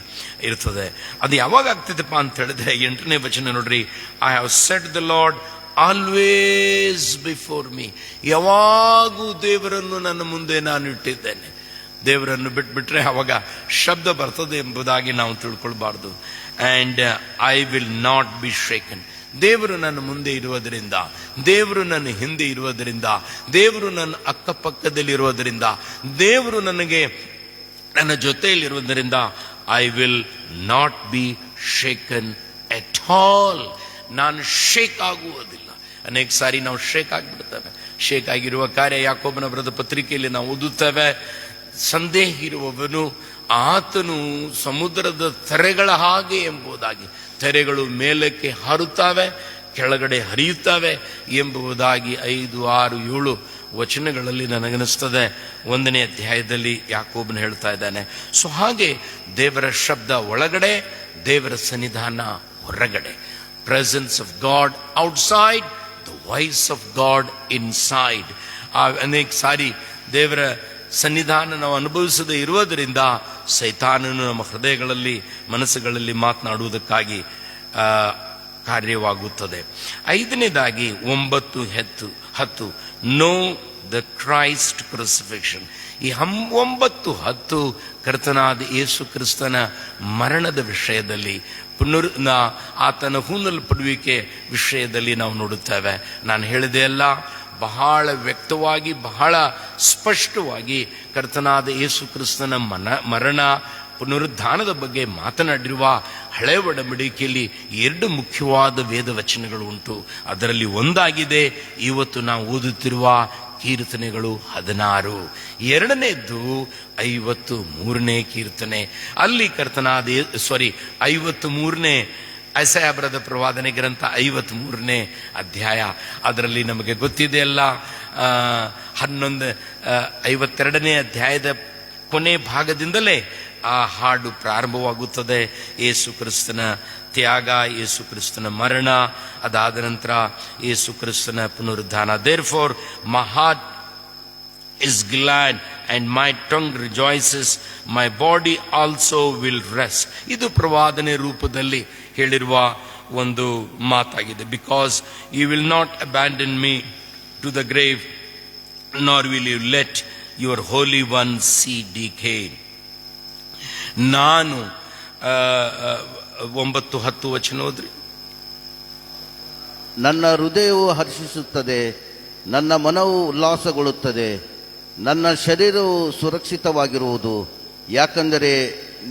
[SPEAKER 4] ಇರ್ತದೆ. ಅದು ಯಾವಾಗ ಆಗ್ತಿದೆಪ್ಪ ಅಂತ ಹೇಳಿದ್ರೆ 8ನೇ ವಚನ ನೋಡ್ರಿ, I have set the lord always before me. ಯಾವಾಗೂ ದೇವರನ್ನು ನನ್ನ ಮುಂದೆ ನಾನು ಇಟ್ಟಿದ್ದೇನೆ. ದೇವರನ್ನು ಬಿಟ್ಬಿಟ್ರೆ ಅವಾಗ ಶಬ್ದ ಬರ್ತದೆ ಎಂಬುದಾಗಿ ನಾವು ತಿಳ್ಕೊಳ್ಬಾರ್ದು. And I will not be shaken. ದೇವರು ನನ್ನ ಮುಂದೆ ಇರುವುದರಿಂದ, ದೇವರು ನನ್ನ ಹಿಂದೆ ಇರುವುದರಿಂದ, ದೇವರು ನನ್ನ ಅಕ್ಕಪಕ್ಕದಲ್ಲಿರುವುದರಿಂದ, ದೇವರು ನನಗೆ ನನ್ನ ಜೊತೆಯಲ್ಲಿರುವುದರಿಂದ I will not be shaken at all. ನಾನು ಶೇಕ್ ಆಗುವುದಿಲ್ಲ. ಅನೇಕ ಸಾರಿ ನಾವು ಶೇಕ್ ಆಗಿಬಿಡ್ತೇವೆ. ಶೇಕ್ ಆಗಿರುವ ಕಾರ್ಯ ಯಾಕೋಬನ ಬರೆದ ಪತ್ರಿಕೆಯಲ್ಲಿ ನಾವು ಓದುತ್ತೇವೆ, ಸಂದೇಹ ಇರುವವನು ಆತನು ಸಮುದ್ರದ ತೆರೆಗಳ ಹಾಗೆ ಎಂಬುದಾಗಿ, ತೆರೆಗಳು ಮೇಲಕ್ಕೆ ಹಾರುತ್ತವೆ, ಕೆಳಗಡೆ ಹರಿಯುತ್ತವೆ ಎಂಬುದಾಗಿ 5, 6, 7 ವಚನಗಳಲ್ಲಿ ನನಗನಿಸ್ತದೆ 1ನೇ ಅಧ್ಯಾಯದಲ್ಲಿ ಯಾಕೋಬನು ಹೇಳ್ತಾ ಇದ್ದಾನೆ. ಸೊ ಹಾಗೆ ದೇವರ ಶಬ್ದ ಒಳಗಡೆ, ದೇವರ ಸನ್ನಿಧಾನ ಹೊರಗಡೆ. Presence of god outside, the voice of god inside. ಅನೇಕ ಸಾರಿ ದೇವರ ಸನ್ನಿಧಾನ ನಾವು ಅನುಭವಿಸದೇ ಇರುವುದರಿಂದ ಸೈತಾನನು ನಮ್ಮ ಹೃದಯಗಳಲ್ಲಿ, ಮನಸ್ಸುಗಳಲ್ಲಿ ಮಾತನಾಡುವುದಕ್ಕಾಗಿ ಕಾರ್ಯವಾಗುತ್ತದೆ. 5ನೇದಾಗಿ 9, 10 ನೋ ದ ಕ್ರೈಸ್ಟ್ ಕ್ರೂಸಿಫಿಕ್ಷನ್. ಈ 9, 10 ಕರ್ತನಾದ ಯೇಸು ಕ್ರಿಸ್ತನ ಮರಣದ ವಿಷಯದಲ್ಲಿ, ಆತನ ಹೂನಲ್ಪಡುವಿಕೆ ವಿಷಯದಲ್ಲಿ ನಾವು ನೋಡುತ್ತೇವೆ. ನಾನು ಹೇಳಿದೆ ಅಲ್ಲ, ಬಹಳ ವ್ಯಕ್ತವಾಗಿ, ಬಹಳ ಸ್ಪಷ್ಟವಾಗಿ ಕರ್ತನಾದ ಯೇಸು ಕ್ರಿಸ್ತನ ಮರಣ, ಪುನರುದ್ಧಾನದ ಬಗ್ಗೆ ಮಾತನಾಡಿರುವ ಹಳೆ ಒಡಂಬಡಿಕೆಯಲ್ಲಿ 2 ಮುಖ್ಯವಾದ ವೇದ ವಚನಗಳು ಉಂಟು. ಅದರಲ್ಲಿ ಒಂದಾಗಿದೆ ಇವತ್ತು ನಾವು ಓದುತ್ತಿರುವ ಕೀರ್ತನೆಗಳು 16. 2ನೇದ್ದು 53ನೇ ಕೀರ್ತನೆ. ಅಲ್ಲಿ ಕರ್ತನಾದ 53ನೇ ಐಸಾಯ ಬರೆದ ಪ್ರವಾದನೆ ಗ್ರಂಥ 53ನೇ ಅಧ್ಯಾಯ. ಅದರಲ್ಲಿ ನಮಗೆ ಗೊತ್ತಿದೆಯಲ್ಲ, 52ನೇ ಅಧ್ಯಾಯದ ಕೊನೆ ಭಾಗದಿಂದಲೇ ಆ ಹಾಡು ಪ್ರಾರಂಭವಾಗುತ್ತದೆ. ಯೇಸು ಕ್ರಿಸ್ತನ ತ್ಯಾಗ, ಯೇಸು ಕ್ರಿಸ್ತನ ಮರಣ, ಅದಾದ ನಂತರ ಯೇಸು ಕ್ರಿಸ್ತನ ಪುನರುದ್ಧಾನ. Therefore my heart is glad and my tongue rejoices, my body also will rest. ಇದು ಪ್ರವಾದನೆ ರೂಪದಲ್ಲಿ ಹೇಳಿರುವ ಒಂದು ಮಾತಾಗಿದೆ. Because you will not abandon me to the grave, nor will you let your holy one see decay. ನಾನು 9, 10 ವಚನ ಓದ್ರಿ.
[SPEAKER 2] ನನ್ನ ಹೃದಯವು ಹರ್ಷಿಸುತ್ತದೆ, ನನ್ನ ಮನವು ಉಲ್ಲಾಸಗೊಳ್ಳುತ್ತದೆ, ನನ್ನ ಶರೀರವು ಸುರಕ್ಷಿತವಾಗಿರುವುದು, ಯಾಕಂದರೆ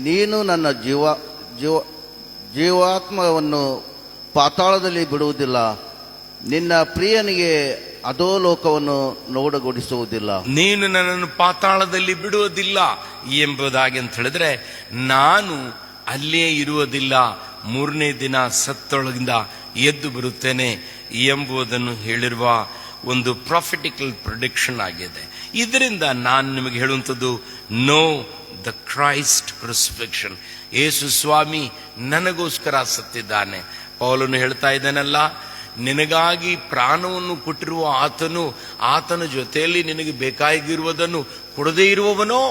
[SPEAKER 2] ನೀನು ನನ್ನ ಜೀವಾತ್ಮವನ್ನು ಪಾತಾಳದಲ್ಲಿ ಬಿಡುವುದಿಲ್ಲ, ನಿನ್ನ ಪ್ರಿಯನಿಗೆ ಅಧೋಲೋಕವನ್ನು ನೋಡಗೊಡಿಸುವುದಿಲ್ಲ.
[SPEAKER 4] ನೀನು ನನ್ನನ್ನು ಪಾತಾಳದಲ್ಲಿ ಬಿಡುವುದಿಲ್ಲ ಎಂಬುದಾಗಿ ಅಂತ ಹೇಳಿದ್ರೆ, ನಾನು ಅಲ್ಲೇ ಇರುವುದಿಲ್ಲ, ಮೂರನೇ ದಿನ ಸತ್ತೊಳಗಿಂದ ಎದ್ದು ಬರುತ್ತೇನೆ ಎಂಬುದನ್ನು ಹೇಳಿರುವ ಒಂದು ಪ್ರಾಫಿಟಿಕಲ್ ಪ್ರಿಡಿಕ್ಷನ್ ಆಗಿದೆ. ಇದರಿಂದ ನಾನು ನಿಮಗೆ ಹೇಳುವಂಥದ್ದು, ನೋ ದ ಕ್ರೈಸ್ಟ್ ಕ್ರೂಸಿಫಿಕ್ಷನ್. ಯೇಸು ಸ್ವಾಮಿ ನನಗೋಸ್ಕರ ಸತ್ತಿದ್ದಾನೆ. ಪೌಲನು ಹೇಳ್ತಾ ಇದ್ದಾನಲ್ಲ, ನಿನಗಾಗಿ ಪ್ರಾಣವನ್ನು ಕೊಟ್ಟಿರುವ ಆತನ ಜೊತೆಯಲ್ಲಿ ನಿನಗೆ ಬೇಕಾಗಿರುವುದನ್ನು ಕೊಡದೇ ಇರುವವನೋ.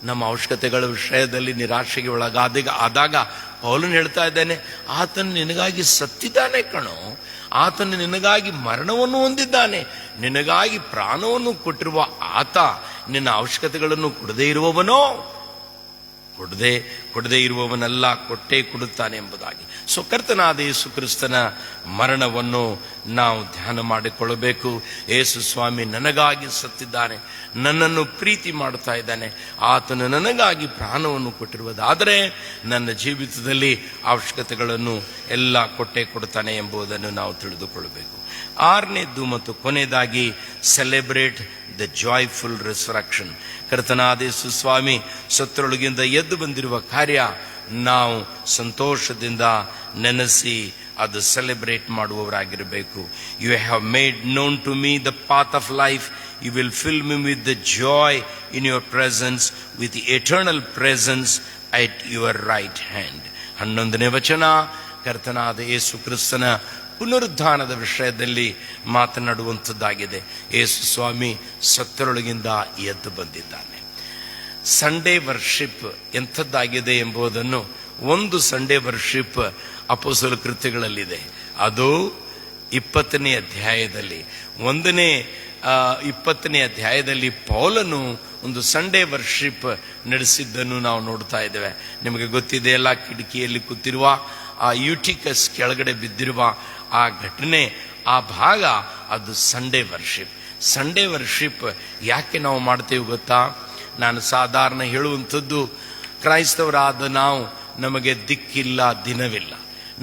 [SPEAKER 4] ನಮ್ಮ ಅವಶ್ಯಕತೆಗಳ ವಿಷಯದಲ್ಲಿ ನಿರಾಶೆಗೆ ಆದಾಗ ಪೌಲನು ಹೇಳ್ತಾ ಇದ್ದಾನೆ, ಆತನು ನಿನಗಾಗಿ ಸತ್ತಿದ್ದಾನೆ ಕಣೋ, ಆತನು ನಿನಗಾಗಿ ಮರಣವನ್ನು ಹೊಂದಿದ್ದಾನೆ, ನಿನಗಾಗಿ ಪ್ರಾಣವನ್ನು ಕೊಟ್ಟಿರುವ ಆತ ನಿನ್ನ ಅವಶ್ಯಕತೆಗಳನ್ನು ಕೊಡದೇ ಇರುವವನೋ. ಕೊಡದೇ ಇರುವವನೆಲ್ಲ ಕೊಟ್ಟೇ ಕೊಡುತ್ತಾನೆ ಎಂಬುದಾಗಿ. ಸೊ ಕರ್ತನಾದ ಯೇಸು ಕ್ರಿಸ್ತನ ಮರಣವನ್ನು ನಾವು ಧ್ಯಾನ ಮಾಡಿಕೊಳ್ಳಬೇಕು. ಯೇಸು ಸ್ವಾಮಿ ನನಗಾಗಿ ಸತ್ತಿದ್ದಾನೆ, ನನ್ನನ್ನು ಪ್ರೀತಿ ಮಾಡ್ತಾ ಇದ್ದಾನೆ, ಆತನು ನನಗಾಗಿ ಪ್ರಾಣವನ್ನು ಕೊಟ್ಟಿರುವುದಾದರೆ ನನ್ನ ಜೀವಿತದಲ್ಲಿ ಅವಶ್ಯಕತೆಗಳನ್ನು ಎಲ್ಲ ಕೊಟ್ಟೇ ಕೊಡ್ತಾನೆ ಎಂಬುದನ್ನು ನಾವು ತಿಳಿದುಕೊಳ್ಳಬೇಕು. ಆರನೇದ್ದು ಮತ್ತು ಕೊನೆಯದಾಗಿ, ಸೆಲೆಬ್ರೇಟ್ ದ ಜಾಯ್ಫುಲ್ ರಿಸರಕ್ಷನ್. ಕರ್ತನಾದ ಯೇಸು ಸ್ವಾಮಿ ಸತ್ತರೊಳಗಿಂದ ಎದ್ದು ಬಂದಿರುವ ಕಾರ್ಯ ನಾವು ಸಂತೋಷದಿಂದ ನೆನೆಸಿ ಅದು ಸೆಲೆಬ್ರೇಟ್ ಮಾಡುವವರಾಗಿರಬೇಕು. You have made known to me the path of life, you will fill me with the joy in your presence, with eternal presence at your right hand. 11ನೇ ವಚನ ಕರ್ತನಾದ ಯೇಸು ಕ್ರಿಸ್ತನ ಪುನರುದ್ಧಾನದ ವಿಷಯದಲ್ಲಿ ಮಾತನಾಡುವಂಥದ್ದಾಗಿದೆ. ಯೇಸು ಸ್ವಾಮಿ ಸತ್ತರೊಳಗಿಂದ ಎದ್ದು ಬಂದಿದ್ದಾನೆ. ಸಂಡೇ ವರ್ಷಿಪ್ ಎಂಥದ್ದಾಗಿದೆ ಎಂಬುದನ್ನು ಒಂದು ಸಂಡೇ ವರ್ಷಿಪ್ ಅಪೊಸ್ತಲ ಕೃತ್ಯಗಳಲ್ಲಿದೆ. ಅದು 20ನೇ ಅಧ್ಯಾಯದಲ್ಲಿ 20ನೇ ಅಧ್ಯಾಯದಲ್ಲಿ ಪೌಲನು ಒಂದು ಸಂಡೇ ವರ್ಷಿಪ್ ನಡೆಸಿದ್ದನ್ನು ನಾವು ನೋಡ್ತಾ ಇದ್ದೇವೆ. ನಿಮಗೆ ಗೊತ್ತಿದೆಯಲ್ಲ, ಕಿಟಕಿಯಲ್ಲಿ ಕೂತಿರುವ ಆ ಯೂಟಿಕಸ್ ಕೆಳಗಡೆ ಬಿದ್ದಿರುವ ಆ ಘಟನೆ, ಆ ಭಾಗ, ಅದು ಸಂಡೇ ವರ್ಷಿಪ್. ಸಂಡೇ ವರ್ಷಿಪ್ ಯಾಕೆ ನಾವು ಮಾಡ್ತೇವೆ ಗೊತ್ತಾ? ನಾನು ಸಾಧಾರಣ ಹೇಳುವಂಥದ್ದು, ಕ್ರೈಸ್ತವರಾದ ನಮಗೆ ದಿಕ್ಕಿಲ್ಲ, ದಿನವಿಲ್ಲ.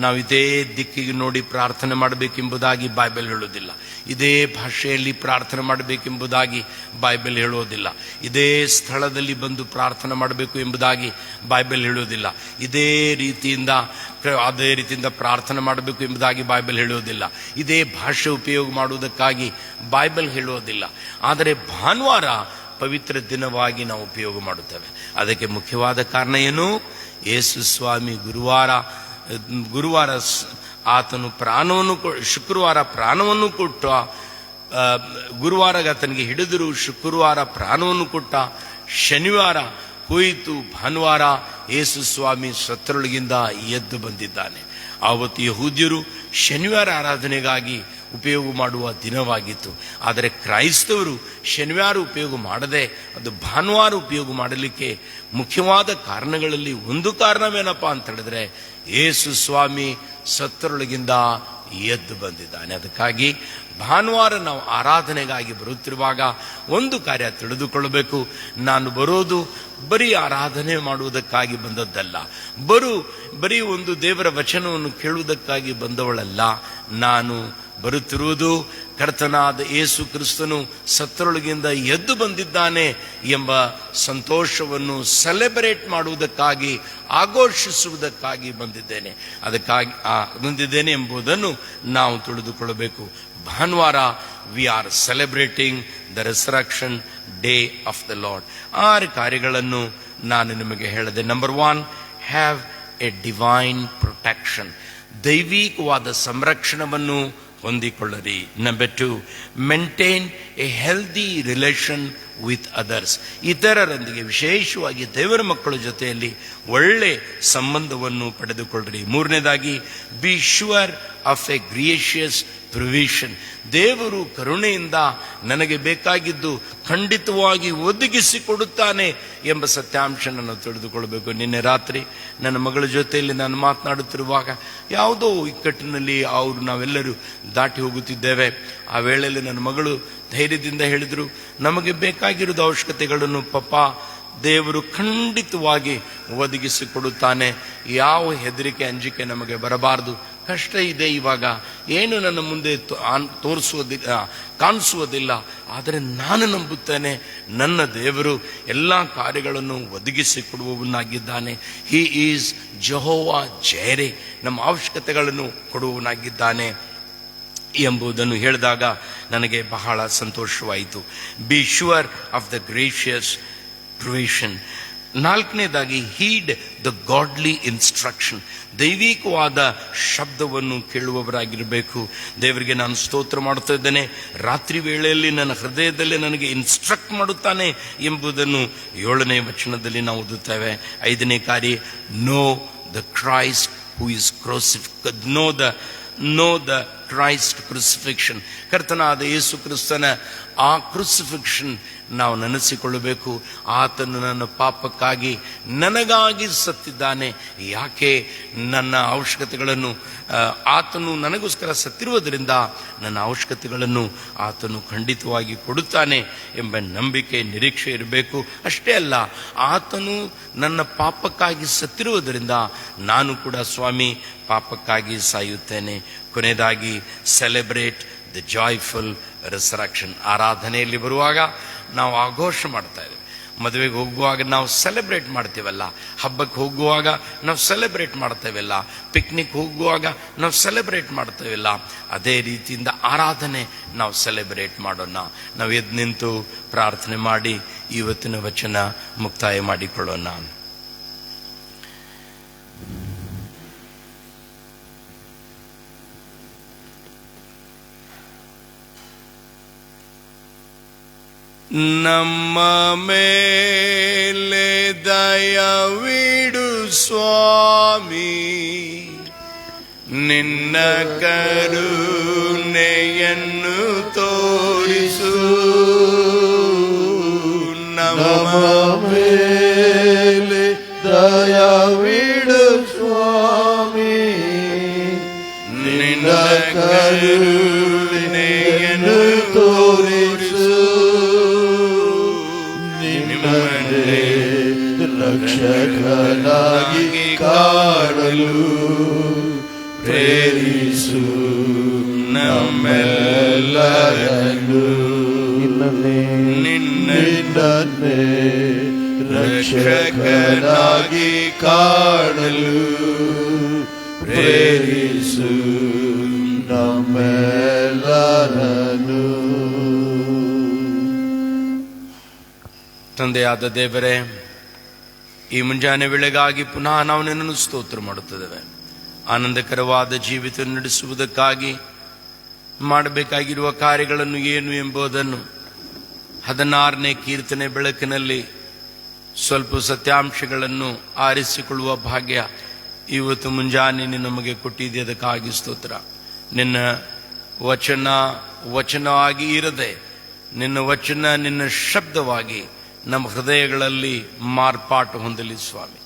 [SPEAKER 4] ನಾವು ಇದೇ ದಿಕ್ಕಿಗೆ ನೋಡಿ ಪ್ರಾರ್ಥನೆ ಮಾಡಬೇಕೆಂಬುದಾಗಿ ಬೈಬಲ್ ಹೇಳೋದಿಲ್ಲ. ಇದೇ ಭಾಷೆಯಲ್ಲಿ ಪ್ರಾರ್ಥನೆ ಮಾಡಬೇಕೆಂಬುದಾಗಿ ಬೈಬಲ್ ಹೇಳೋದಿಲ್ಲ. ಇದೇ ಸ್ಥಳದಲ್ಲಿ ಬಂದು ಪ್ರಾರ್ಥನೆ ಮಾಡಬೇಕು ಎಂಬುದಾಗಿ ಬೈಬಲ್ ಹೇಳೋದಿಲ್ಲ. ಅದೇ ರೀತಿಯಿಂದ ಪ್ರಾರ್ಥನೆ ಮಾಡಬೇಕು ಎಂಬುದಾಗಿ ಬೈಬಲ್ ಹೇಳೋದಿಲ್ಲ. ಇದೇ ಭಾಷೆ ಉಪಯೋಗ ಮಾಡುವುದಕ್ಕಾಗಿ ಬೈಬಲ್ ಹೇಳೋದಿಲ್ಲ. ಆದರೆ ಭಾನುವಾರ ಪವಿತ್ರ ದಿನವಾಗಿ ನಾವು ಉಪಯೋಗ ಮಾಡುತ್ತೇವೆ. ಅದಕ್ಕೆ ಮುಖ್ಯವಾದ ಕಾರಣ ಏನು? ಯೇಸು ಸ್ವಾಮಿ ಗುರುವಾರ ಆತನು ಶುಕ್ರವಾರ ಪ್ರಾಣವನ್ನು ಕೊಟ್ಟ, ಗುರುವಾರ ಆತನಿಗೆ ಹಿಡಿದರು, ಶುಕ್ರವಾರ ಪ್ರಾಣವನ್ನು ಕೊಟ್ಟ, ಶನಿವಾರ ಹೋಯಿತು, ಭಾನುವಾರ ಯೇಸು ಸ್ವಾಮಿ ಸತ್ತರೊಳಗಿಂದ ಎದ್ದು ಬಂದಿದ್ದಾನೆ. ಆವತ್ತು ಯಹೂದ್ಯರು ಶನಿವಾರ ಆರಾಧನೆಗಾಗಿ ಉಪಯೋಗ ಮಾಡುವ ದಿನವಾಗಿತ್ತು. ಆದರೆ ಕ್ರೈಸ್ತವರು ಶನಿವಾರ ಉಪಯೋಗ ಮಾಡದೆ ಅದು ಭಾನುವಾರ ಉಪಯೋಗ ಮಾಡಲಿಕ್ಕೆ ಮುಖ್ಯವಾದ ಕಾರಣಗಳಲ್ಲಿ ಒಂದು ಕಾರಣವೇನಪ್ಪ ಅಂತ ಹೇಳಿದ್ರೆ, ಯೇಸು ಸ್ವಾಮಿ ಸತ್ತರೊಳಗಿಂದ ಎದ್ದು ಬಂದಿದ್ದಾನೆ. ಅದಕ್ಕಾಗಿ ಭಾನುವಾರ ನಾವು ಆರಾಧನೆಗಾಗಿ ಬರುತ್ತಿರುವಾಗ ಒಂದು ಕಾರ್ಯ ತಿಳಿದುಕೊಳ್ಳಬೇಕು, ನಾನು ಬರೋದು ಬರೀ ಆರಾಧನೆ ಮಾಡುವುದಕ್ಕಾಗಿ ಬಂದದ್ದಲ್ಲ, ಬರೀ ಒಂದು ದೇವರ ವಚನವನ್ನು ಕೇಳುವುದಕ್ಕಾಗಿ ಬಂದವಳಲ್ಲ. ನಾನು ಬರುತ್ತಿರುವುದು ಕರ್ತನಾದ ಯೇಸು ಕ್ರಿಸ್ತನು ಸತ್ತರೊಳಗಿಂದ ಎದ್ದು ಬಂದಿದ್ದಾನೆ ಎಂಬ ಸಂತೋಷವನ್ನು ಸೆಲೆಬ್ರೇಟ್ ಮಾಡುವುದಕ್ಕಾಗಿ, ಆಘೋಷಿಸುವುದಕ್ಕಾಗಿ ಬಂದಿದ್ದೇನೆ ಎಂಬುದನ್ನು ನಾವು ತಿಳಿದುಕೊಳ್ಳಬೇಕು. ಭಾನುವಾರ we are celebrating the resurrection day of the Lord. 6 ಕಾರ್ಯಗಳನ್ನು ನಾನು ನಿಮಗೆ ಹೇಳಿದೆ. Number 1, have a divine protection. ದೈವಿಕವಾದ ಸಂರಕ್ಷಣವನ್ನು ಹೊಂದಿಕೊಳ್ಳರಿ. Number 2, maintain a healthy relation with others. ಇತರರೊಂದಿಗೆ, ವಿಶೇಷವಾಗಿ ದೇವರ ಮಕ್ಕಳ ಜೊತೆಯಲ್ಲಿ ಒಳ್ಳೆ ಸಂಬಂಧವನ್ನು ಪಡೆದುಕೊಳ್ಳ್ರಿ. 3ನೇದಾಗಿ, be sure of a gracious provision. ದೇವರು ಕರುಣೆಯಿಂದ ನನಗೆ ಬೇಕಾಗಿದ್ದು ಖಂಡಿತವಾಗಿ ಒದಗಿಸಿಕೊಡುತ್ತಾನೆ ಎಂಬ ಸತ್ಯಾಂಶ ನಾನು ತಿಳಿದುಕೊಳ್ಬೇಕು. ನಿನ್ನೆ ರಾತ್ರಿ ನನ್ನ ಮಗಳ ಜೊತೆಯಲ್ಲಿ ನಾನು ಮಾತನಾಡುತ್ತಿರುವಾಗ ಯಾವುದೋ ಇಕ್ಕಟ್ಟಿನಲ್ಲಿ ನಾವೆಲ್ಲರೂ ದಾಟಿ ಹೋಗುತ್ತಿದ್ದೇವೆ. ಆ ವೇಳೆಯಲ್ಲಿ ನನ್ನ ಮಗಳು ಧೈರ್ಯದಿಂದ ಹೇಳಿದರು, ನಮಗೆ ಬೇಕಾಗಿರೋದು ಅವಶ್ಯಕತೆಗಳನ್ನು ಪಪ್ಪ ದೇವರು ಖಂಡಿತವಾಗಿ ಒದಗಿಸಿಕೊಡುತ್ತಾನೆ, ಯಾವ ಹೆದರಿಕೆ ಅಂಜಿಕೆ ನಮಗೆ ಬರಬಾರದು. ಕಷ್ಟ ಇದೆ, ಇವಾಗ ಏನು ನನ್ನ ಮುಂದೆ ಕಾಣಿಸುವುದಿಲ್ಲ, ಆದರೆ ನಾನು ನಂಬುತ್ತೇನೆ ನನ್ನ ದೇವರು ಎಲ್ಲ ಕಾರ್ಯಗಳನ್ನು ಒದಗಿಸಿಕೊಡುವವನಾಗಿದ್ದಾನೆ. ಹಿ ಈಸ್ ಜೆಹೋವಾ ಜೈರೆ, ನಮ್ಮ ಅವಶ್ಯಕತೆಗಳನ್ನು ಕೊಡುವವನಾಗಿದ್ದಾನೆ ಎಂಬುದನ್ನು ಹೇಳಿದಾಗ ನನಗೆ ಬಹಳ ಸಂತೋಷವಾಯಿತು. B sure of the gracious provision. ನಾಲ್ಕನೇದಾಗಿ ಹೀಡ್ ದ ಗಾಡ್ಲಿ ಇನ್ಸ್ಟ್ರಕ್ಷನ್. ದೈವಿಕವಾದ ಶಬ್ದವನ್ನು ಕೇಳುವವರಾಗಿರಬೇಕು. ದೇವರಿಗೆ ನಾನು ಸ್ತೋತ್ರ ಮಾಡ್ತಾ ಇದ್ದೇನೆ, ರಾತ್ರಿ ವೇಳೆಯಲ್ಲಿ ನನ್ನ ಹೃದಯದಲ್ಲಿ ನನಗೆ ಇನ್ಸ್ಟ್ರಕ್ಟ್ ಮಾಡುತ್ತಾನೆ ಎಂಬುದನ್ನು 7ನೇ ವಚನದಲ್ಲಿ ನಾವು ಓದುತ್ತೇವೆ. 5ನೇ ಕಾರ್ಯ, know the Christ who is know the Christ crucifixion. ಕರ್ತನಾದ ಯೇಸು ಕ್ರಿಸ್ತನ ಆ ಕ್ರೂಸಿಫಿಕ್ಷನ್ ನಾವು ನೆನೆಸಿಕೊಳ್ಳಬೇಕು. ಆತನು ನನ್ನ ಪಾಪಕ್ಕಾಗಿ ನನಗಾಗಿ ಸತ್ತಿದ್ದಾನೆ. ಯಾಕೆ? ನನ್ನ ಅವಶ್ಯಕತೆಗಳನ್ನು ಆತನು ನನಗೋಸ್ಕರ ಸತ್ತಿರುವುದರಿಂದ ನನ್ನ ಅವಶ್ಯಕತೆಗಳನ್ನು ಆತನು ಖಂಡಿತವಾಗಿ ಕೊಡುತ್ತಾನೆ ಎಂಬ ನಂಬಿಕೆ, ನಿರೀಕ್ಷೆ ಇರಬೇಕು. ಅಷ್ಟೇ ಅಲ್ಲ, ಆತನು ನನ್ನ ಪಾಪಕ್ಕಾಗಿ ಸತ್ತಿರುವುದರಿಂದ ನಾನು ಕೂಡ ಸ್ವಾಮಿ ಪಾಪಕ್ಕಾಗಿ ಸಾಯುತ್ತೇನೆ. ಕೊನೆಯದಾಗಿ ಸೆಲೆಬ್ರೇಟ್ ದ ಜಾಯ್ಫುಲ್ ರಿಸರಕ್ಷನ್. ಆರಾಧನೆಯಲ್ಲಿ ಬರುವಾಗ ನಾವು ಆಘೋಷ ಮಾಡ್ತಾ ಇದ್ದೇವೆ. ಮದುವೆಗೆ ಹೋಗುವಾಗ ನಾವು ಸೆಲೆಬ್ರೇಟ್ ಮಾಡ್ತೇವಲ್ಲ, ಹಬ್ಬಕ್ಕೆ ಹೋಗುವಾಗ ನಾವು ಸೆಲೆಬ್ರೇಟ್ ಮಾಡ್ತೇವಲ್ಲ, ಪಿಕ್ನಿಕ್ ಹೋಗುವಾಗ ನಾವು ಸೆಲೆಬ್ರೇಟ್ ಮಾಡ್ತೇವಲ್ಲ, ಅದೇ ರೀತಿಯಿಂದ ಆರಾಧನೆ ನಾವು ಸೆಲೆಬ್ರೇಟ್ ಮಾಡೋಣ. ನಾವು ಎದ್ದು ನಿಂತು ಪ್ರಾರ್ಥನೆ ಮಾಡಿ ಇವತ್ತಿನ ವಚನ ಮುಕ್ತಾಯ ಮಾಡಿಕೊಳ್ಳೋಣ. ನಮ್ಮ ಮೇಲೆ ದಯವಿಡು ಸ್ವಾಮಿ, ನಿನ್ನ ಕರುಣೆಯನ್ನು ತೋರಿಸು. ನಮ್ಮ
[SPEAKER 1] ಮೇಲೆ ದಯವಿಡು ಸ್ವಾಮಿ,
[SPEAKER 4] ನಿನ್ನ ಕರುಣೆಯನ್ನು ತೋರಿಸು.
[SPEAKER 1] ರಕ್ಷಕನಾಗಿ ಕಾಣಲು ಪ್ರೇರಿಸು ನಮ್ಮೆಲ್ಲರನ್ನು. ನಿನ್ನನ್ನೇ ರಕ್ಷಕನಾಗಿ ಕಾಣಲು ಪ್ರೇರಿಸು ನಮ್ಮೆಲ್ಲರನ್ನು.
[SPEAKER 4] ತಂದೆಯಾದ ದೇವರೇ, ಈ ಮುಂಜಾನೆ ವೇಳೆಗಾಗಿ ಪುನಃ ನಾವು ನಿನ್ನನ್ನು ಸ್ತೋತ್ರ ಮಾಡುತ್ತಿದ್ದೇವೆ. ಆನಂದಕರವಾದ ಜೀವಿತ ನಡೆಸುವುದಕ್ಕಾಗಿ ಮಾಡಬೇಕಾಗಿರುವ ಕಾರ್ಯಗಳನ್ನು ಏನು ಎಂಬುದನ್ನು 16ನೇ ಕೀರ್ತನೆ ಬೆಳಕಿನಲ್ಲಿ ಸ್ವಲ್ಪ ಸತ್ಯಾಂಶಗಳನ್ನು ಆರಿಸಿಕೊಳ್ಳುವ ಭಾಗ್ಯ ಇವತ್ತು ಮುಂಜಾನೆ ನಮಗೆ ಕೊಟ್ಟಿದೆ. ಅದಕ್ಕಾಗಿ ಸ್ತೋತ್ರ. ನಿನ್ನ ವಚನವಾಗಿ ಇರದೆ ನಿನ್ನ ವಚನ ನಿನ್ನ ಶಬ್ದವಾಗಿ ನಮ್ಮ ಹೃದಯಗಳಲ್ಲಿ ಮಾರ್ಪಾಟು ಹೊಂದಲಿ ಸ್ವಾಮಿ.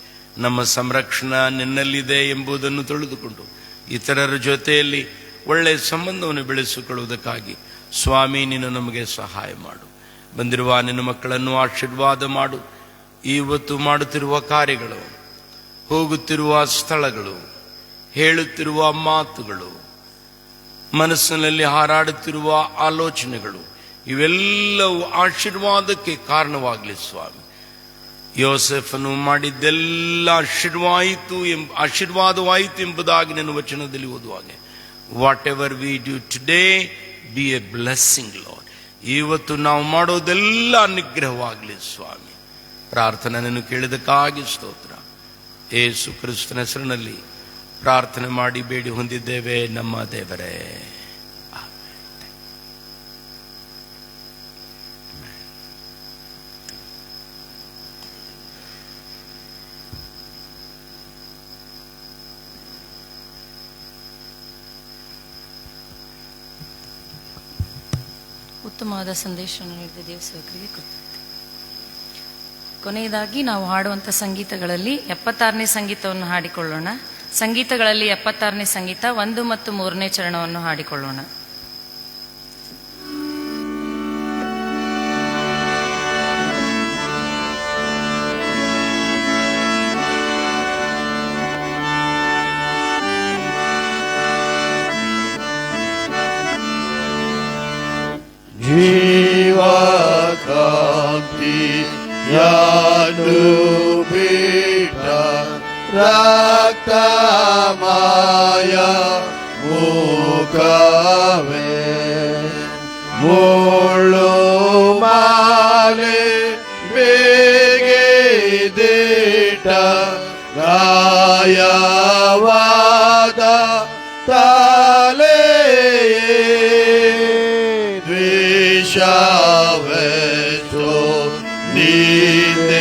[SPEAKER 4] ನಮ್ಮ ಸಂರಕ್ಷಣೆ ನಿನ್ನಲ್ಲಿದೆ ಎಂಬುದನ್ನು ತಿಳಿದುಕೊಂಡು ಇತರರ ಜೊತೆಯಲ್ಲಿ ಒಳ್ಳೆಯ ಸಂಬಂಧವನ್ನು ಬೆಳೆಸಿಕೊಳ್ಳುವುದಕ್ಕಾಗಿ ಸ್ವಾಮಿ ನೀನು ನಮಗೆ ಸಹಾಯ ಮಾಡು. ಬಂದಿರುವ ನಿನ್ನ ಮಕ್ಕಳನ್ನು ಆಶೀರ್ವಾದ ಮಾಡು. ಇವತ್ತು ಮಾಡುತ್ತಿರುವ ಕಾರ್ಯಗಳು, ಹೋಗುತ್ತಿರುವ ಸ್ಥಳಗಳು, ಹೇಳುತ್ತಿರುವ ಮಾತುಗಳು, ಮನಸ್ಸಿನಲ್ಲಿ ಹಾರಾಡುತ್ತಿರುವ ಆಲೋಚನೆಗಳು ಇವೆಲ್ಲವೂ ಆಶೀರ್ವಾದಕ್ಕೆ ಕಾರಣವಾಗಲಿ ಸ್ವಾಮಿ. ಯೋಸೆಫನು ಮಾಡಿದ್ದೆಲ್ಲ ಆಶೀರ್ವಾದವಾಯಿತು ಎಂಬುದಾಗಿ ನನ್ನ ವಚನದಲ್ಲಿ ಓದುವಾಗೆ, what ever we do today B A blessing lord. ಇವತ್ತು ನಾವು ಮಾಡೋದೆಲ್ಲ ಅನುಗ್ರಹವಾಗಲಿ ಸ್ವಾಮಿ. ಪ್ರಾರ್ಥನೆಯನ್ನು ಕೇಳಿದಕ್ಕಾಗಿ ಸ್ತೋತ್ರ. ಯೇಸು ಕ್ರಿಸ್ತನ ಹೆಸರಿನಲ್ಲಿ ಪ್ರಾರ್ಥನೆ ಮಾಡಿ ಬೇಡಿ ಹೊಂದಿದ್ದೇವೆ ನಮ್ಮ ದೇವರೇ.
[SPEAKER 3] ಉತ್ತಮವಾದ ಸಂದೇಶವನ್ನು ನೀಡಿದ ದೇವ ಸೇವಕರಿಗೆ ಕೃತಜ್ಞತೆ. ಕೊನೆಯದಾಗಿ ನಾವು ಹಾಡುವಂಥ ಸಂಗೀತಗಳಲ್ಲಿ 76ನೇ ಸಂಗೀತವನ್ನು ಹಾಡಿಕೊಳ್ಳೋಣ. ಸಂಗೀತಗಳಲ್ಲಿ 76ನೇ ಸಂಗೀತ 1 ಮತ್ತು 3ನೇ ಚರಣವನ್ನು ಹಾಡಿಕೊಳ್ಳೋಣ.
[SPEAKER 1] ಜೀವಕಾಂತಿ ಯಾನು ಬಿಟ್ಟ ರಕ್ತಮಯ ಮುಖವೇ ಮುಳ್ಳು ಮಾಲೆ ಬೇಗೆದಿಟ್ಟ ಗಾಯವಾದ ತಲೆಯೇ ದ್ವೇಷವೆಷ್ಟೋ ನಿಂದೆಯೆಷ್ಟೋ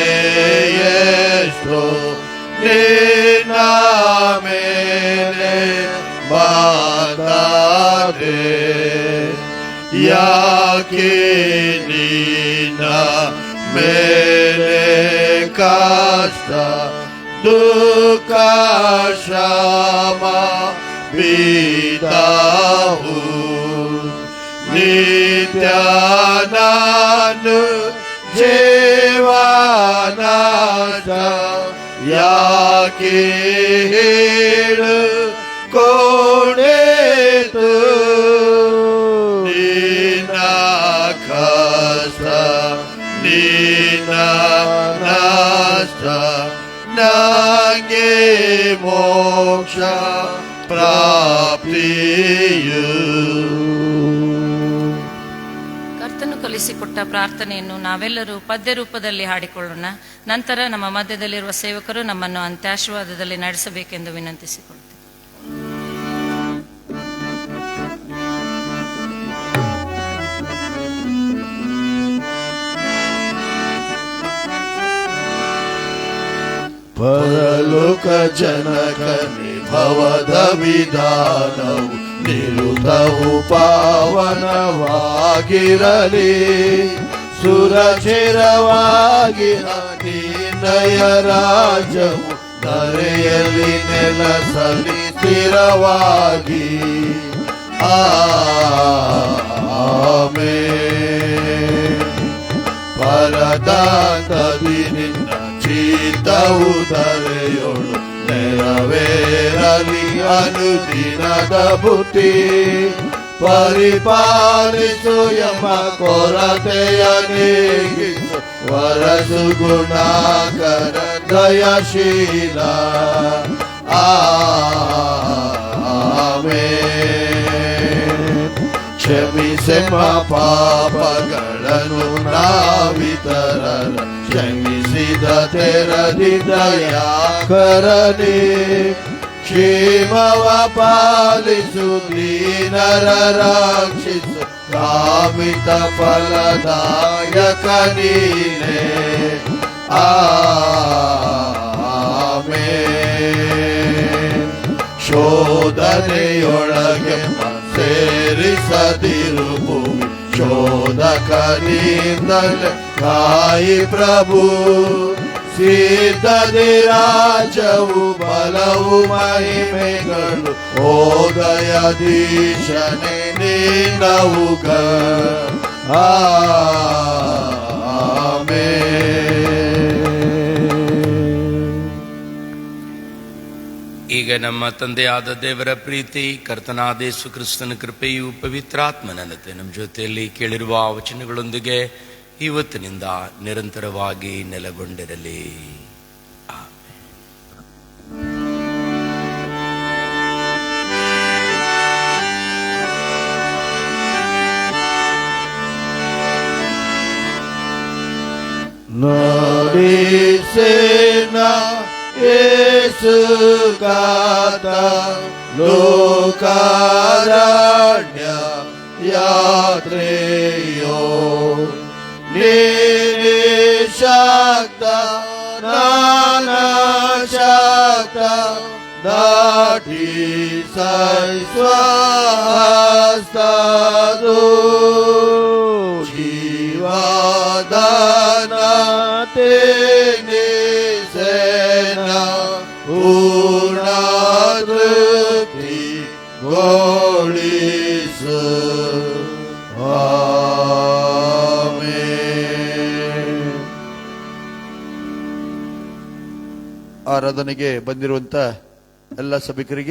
[SPEAKER 1] ನಿನ್ನ ಮೇಲೆ ಬಾರದೆ ಯಾಕೆ ನಿನ್ನ ಮೇಲೆ ಕಷ್ಟ ದುಃಖ ಶ್ರಮ ಬಿದ್ದಾವು ನಿತ್ಯ ನಾನು ಜೀವನಾಶ ಯಾಕೆ ಹೇಳು ಕೋಣೇತು ನಿನ್ನ ಕಷ್ಟ ನಿನ್ನ ನಷ್ಟ ನಂಗೆ ಮೋಕ್ಷ ಪ್ರಾಪ್ತಿಯು.
[SPEAKER 3] ಕರ್ತನು ಕಲಿಸಿಕೊಟ್ಟ ಪ್ರಾರ್ಥನೆಯನ್ನು ನಾವೆಲ್ಲರೂ ಪದ್ಯ ರೂಪದಲ್ಲಿ ಹಾಡಿಕೊಳ್ಳೋಣ. ನಂತರ ನಮ್ಮ ಮಧ್ಯದಲ್ಲಿರುವ ಸೇವಕರು ನಮ್ಮನ್ನು ಅಂತ್ಯಾಶೀರ್ವಾದದಲ್ಲಿ ನಡೆಸಬೇಕೆಂದು ವಿನಂತಿಸಿಕೊಳ್ತೇವೆ.
[SPEAKER 1] ಪರಲೋಕ ಜನಕ ನಿಭವದ ವಿಧಾನವು ನಿರುತವು ಪಾವನವಾಗಿರಲಿ ಸುರಕ್ಷಿರವಾಗಿ ನಿನ್ನಯ ರಾಜ್ಯವು ಧರೆಯಲ್ಲಿ ನೆಲಸಲಿ ಸ್ಥಿರವಾಗಿ. ಆಮೆನ್. ಪರದಾಂತದಿ ನಿನ್ನ ಚಿತ್ತವು ಧರೆಯೋಳು ನೆರವೇರಲಿ ಅನುದಿನದ ಬುದ್ಧಿ ಪರಿಪಾಲಿಸು ಎಂಬ ಕೊರತೆಯ ನೀಗಿಸು ವರಸು ಗುಣಾಕರ ದಯಶೀಲ. ಆಮೆನ್. ಕ್ಷಮಿಸೆಮ್ಮ ಪಾಪಗಳನ್ನು ನಾವಿತರರ ಕ್ಷಮಿಸಿದ ತೆರದಿ ದಯಾಕರನೇ ಕ್ಷೇಮವ ಪಾಲಿಸು ದೀನರ ರಕ್ಷಿಸು ಕಾಮಿತ ಫಲದಾಯಕ ನೀನೇ. ಆಮೆನ್. ಶೋಧನೆಯೊಳಗೆ ಸೇರಿಸದಿರು ಭೂಮಿ ಶೋಧಕನಿಂದಲೇ ಕಾಯಿ ಪ್ರಭು ಸಿದ್ಧದಿ ರಾಜವು ಬಲವು ಮಹಿಮೆಗಳು ಓದಯದೀಶನೆ ನಿನ್ನವುಗ.
[SPEAKER 4] ಈಗ ನಮ್ಮ ತಂದೆಯಾದ ದೇವರ ಪ್ರೀತಿ ಕರ್ತನಾದ ಯೇಸು ಕ್ರಿಸ್ತನ ಕೃಪೆಯು ಪವಿತ್ರಾತ್ಮನತೆ ನಮ್ಮ ಜೊತೆಯಲ್ಲಿ ಕೇಳಿರುವ ವಚನಗಳೊಂದಿಗೆ ಇವತ್ತಿನಿಂದ ನಿರಂತರವಾಗಿ ನೆಲೆಗೊಂಡಿರಲಿ.
[SPEAKER 1] ನೋಡಿಸೇನಾ ಯೇಸು ಗಾತ ಲೋಕಾರಣ್ಯ ಯಾತ್ರೆಯೋ ನೀನೇ ಶಕ್ತ ನಾನ ಶಕ್ತ ಸ್ವಹಸ್ತದು ಜೀವದಾನ ತೇನಿಸೇನ ಪೂರ್ಣ ತೃಪ್ತಿ ಗೋಳಿಸು. ಆಮೆನ್.
[SPEAKER 5] ಆರಾಧನೆಗೆ ಬಂದಿರುವಂತ ಎಲ್ಲ ಸಭಿಕರಿಗೆ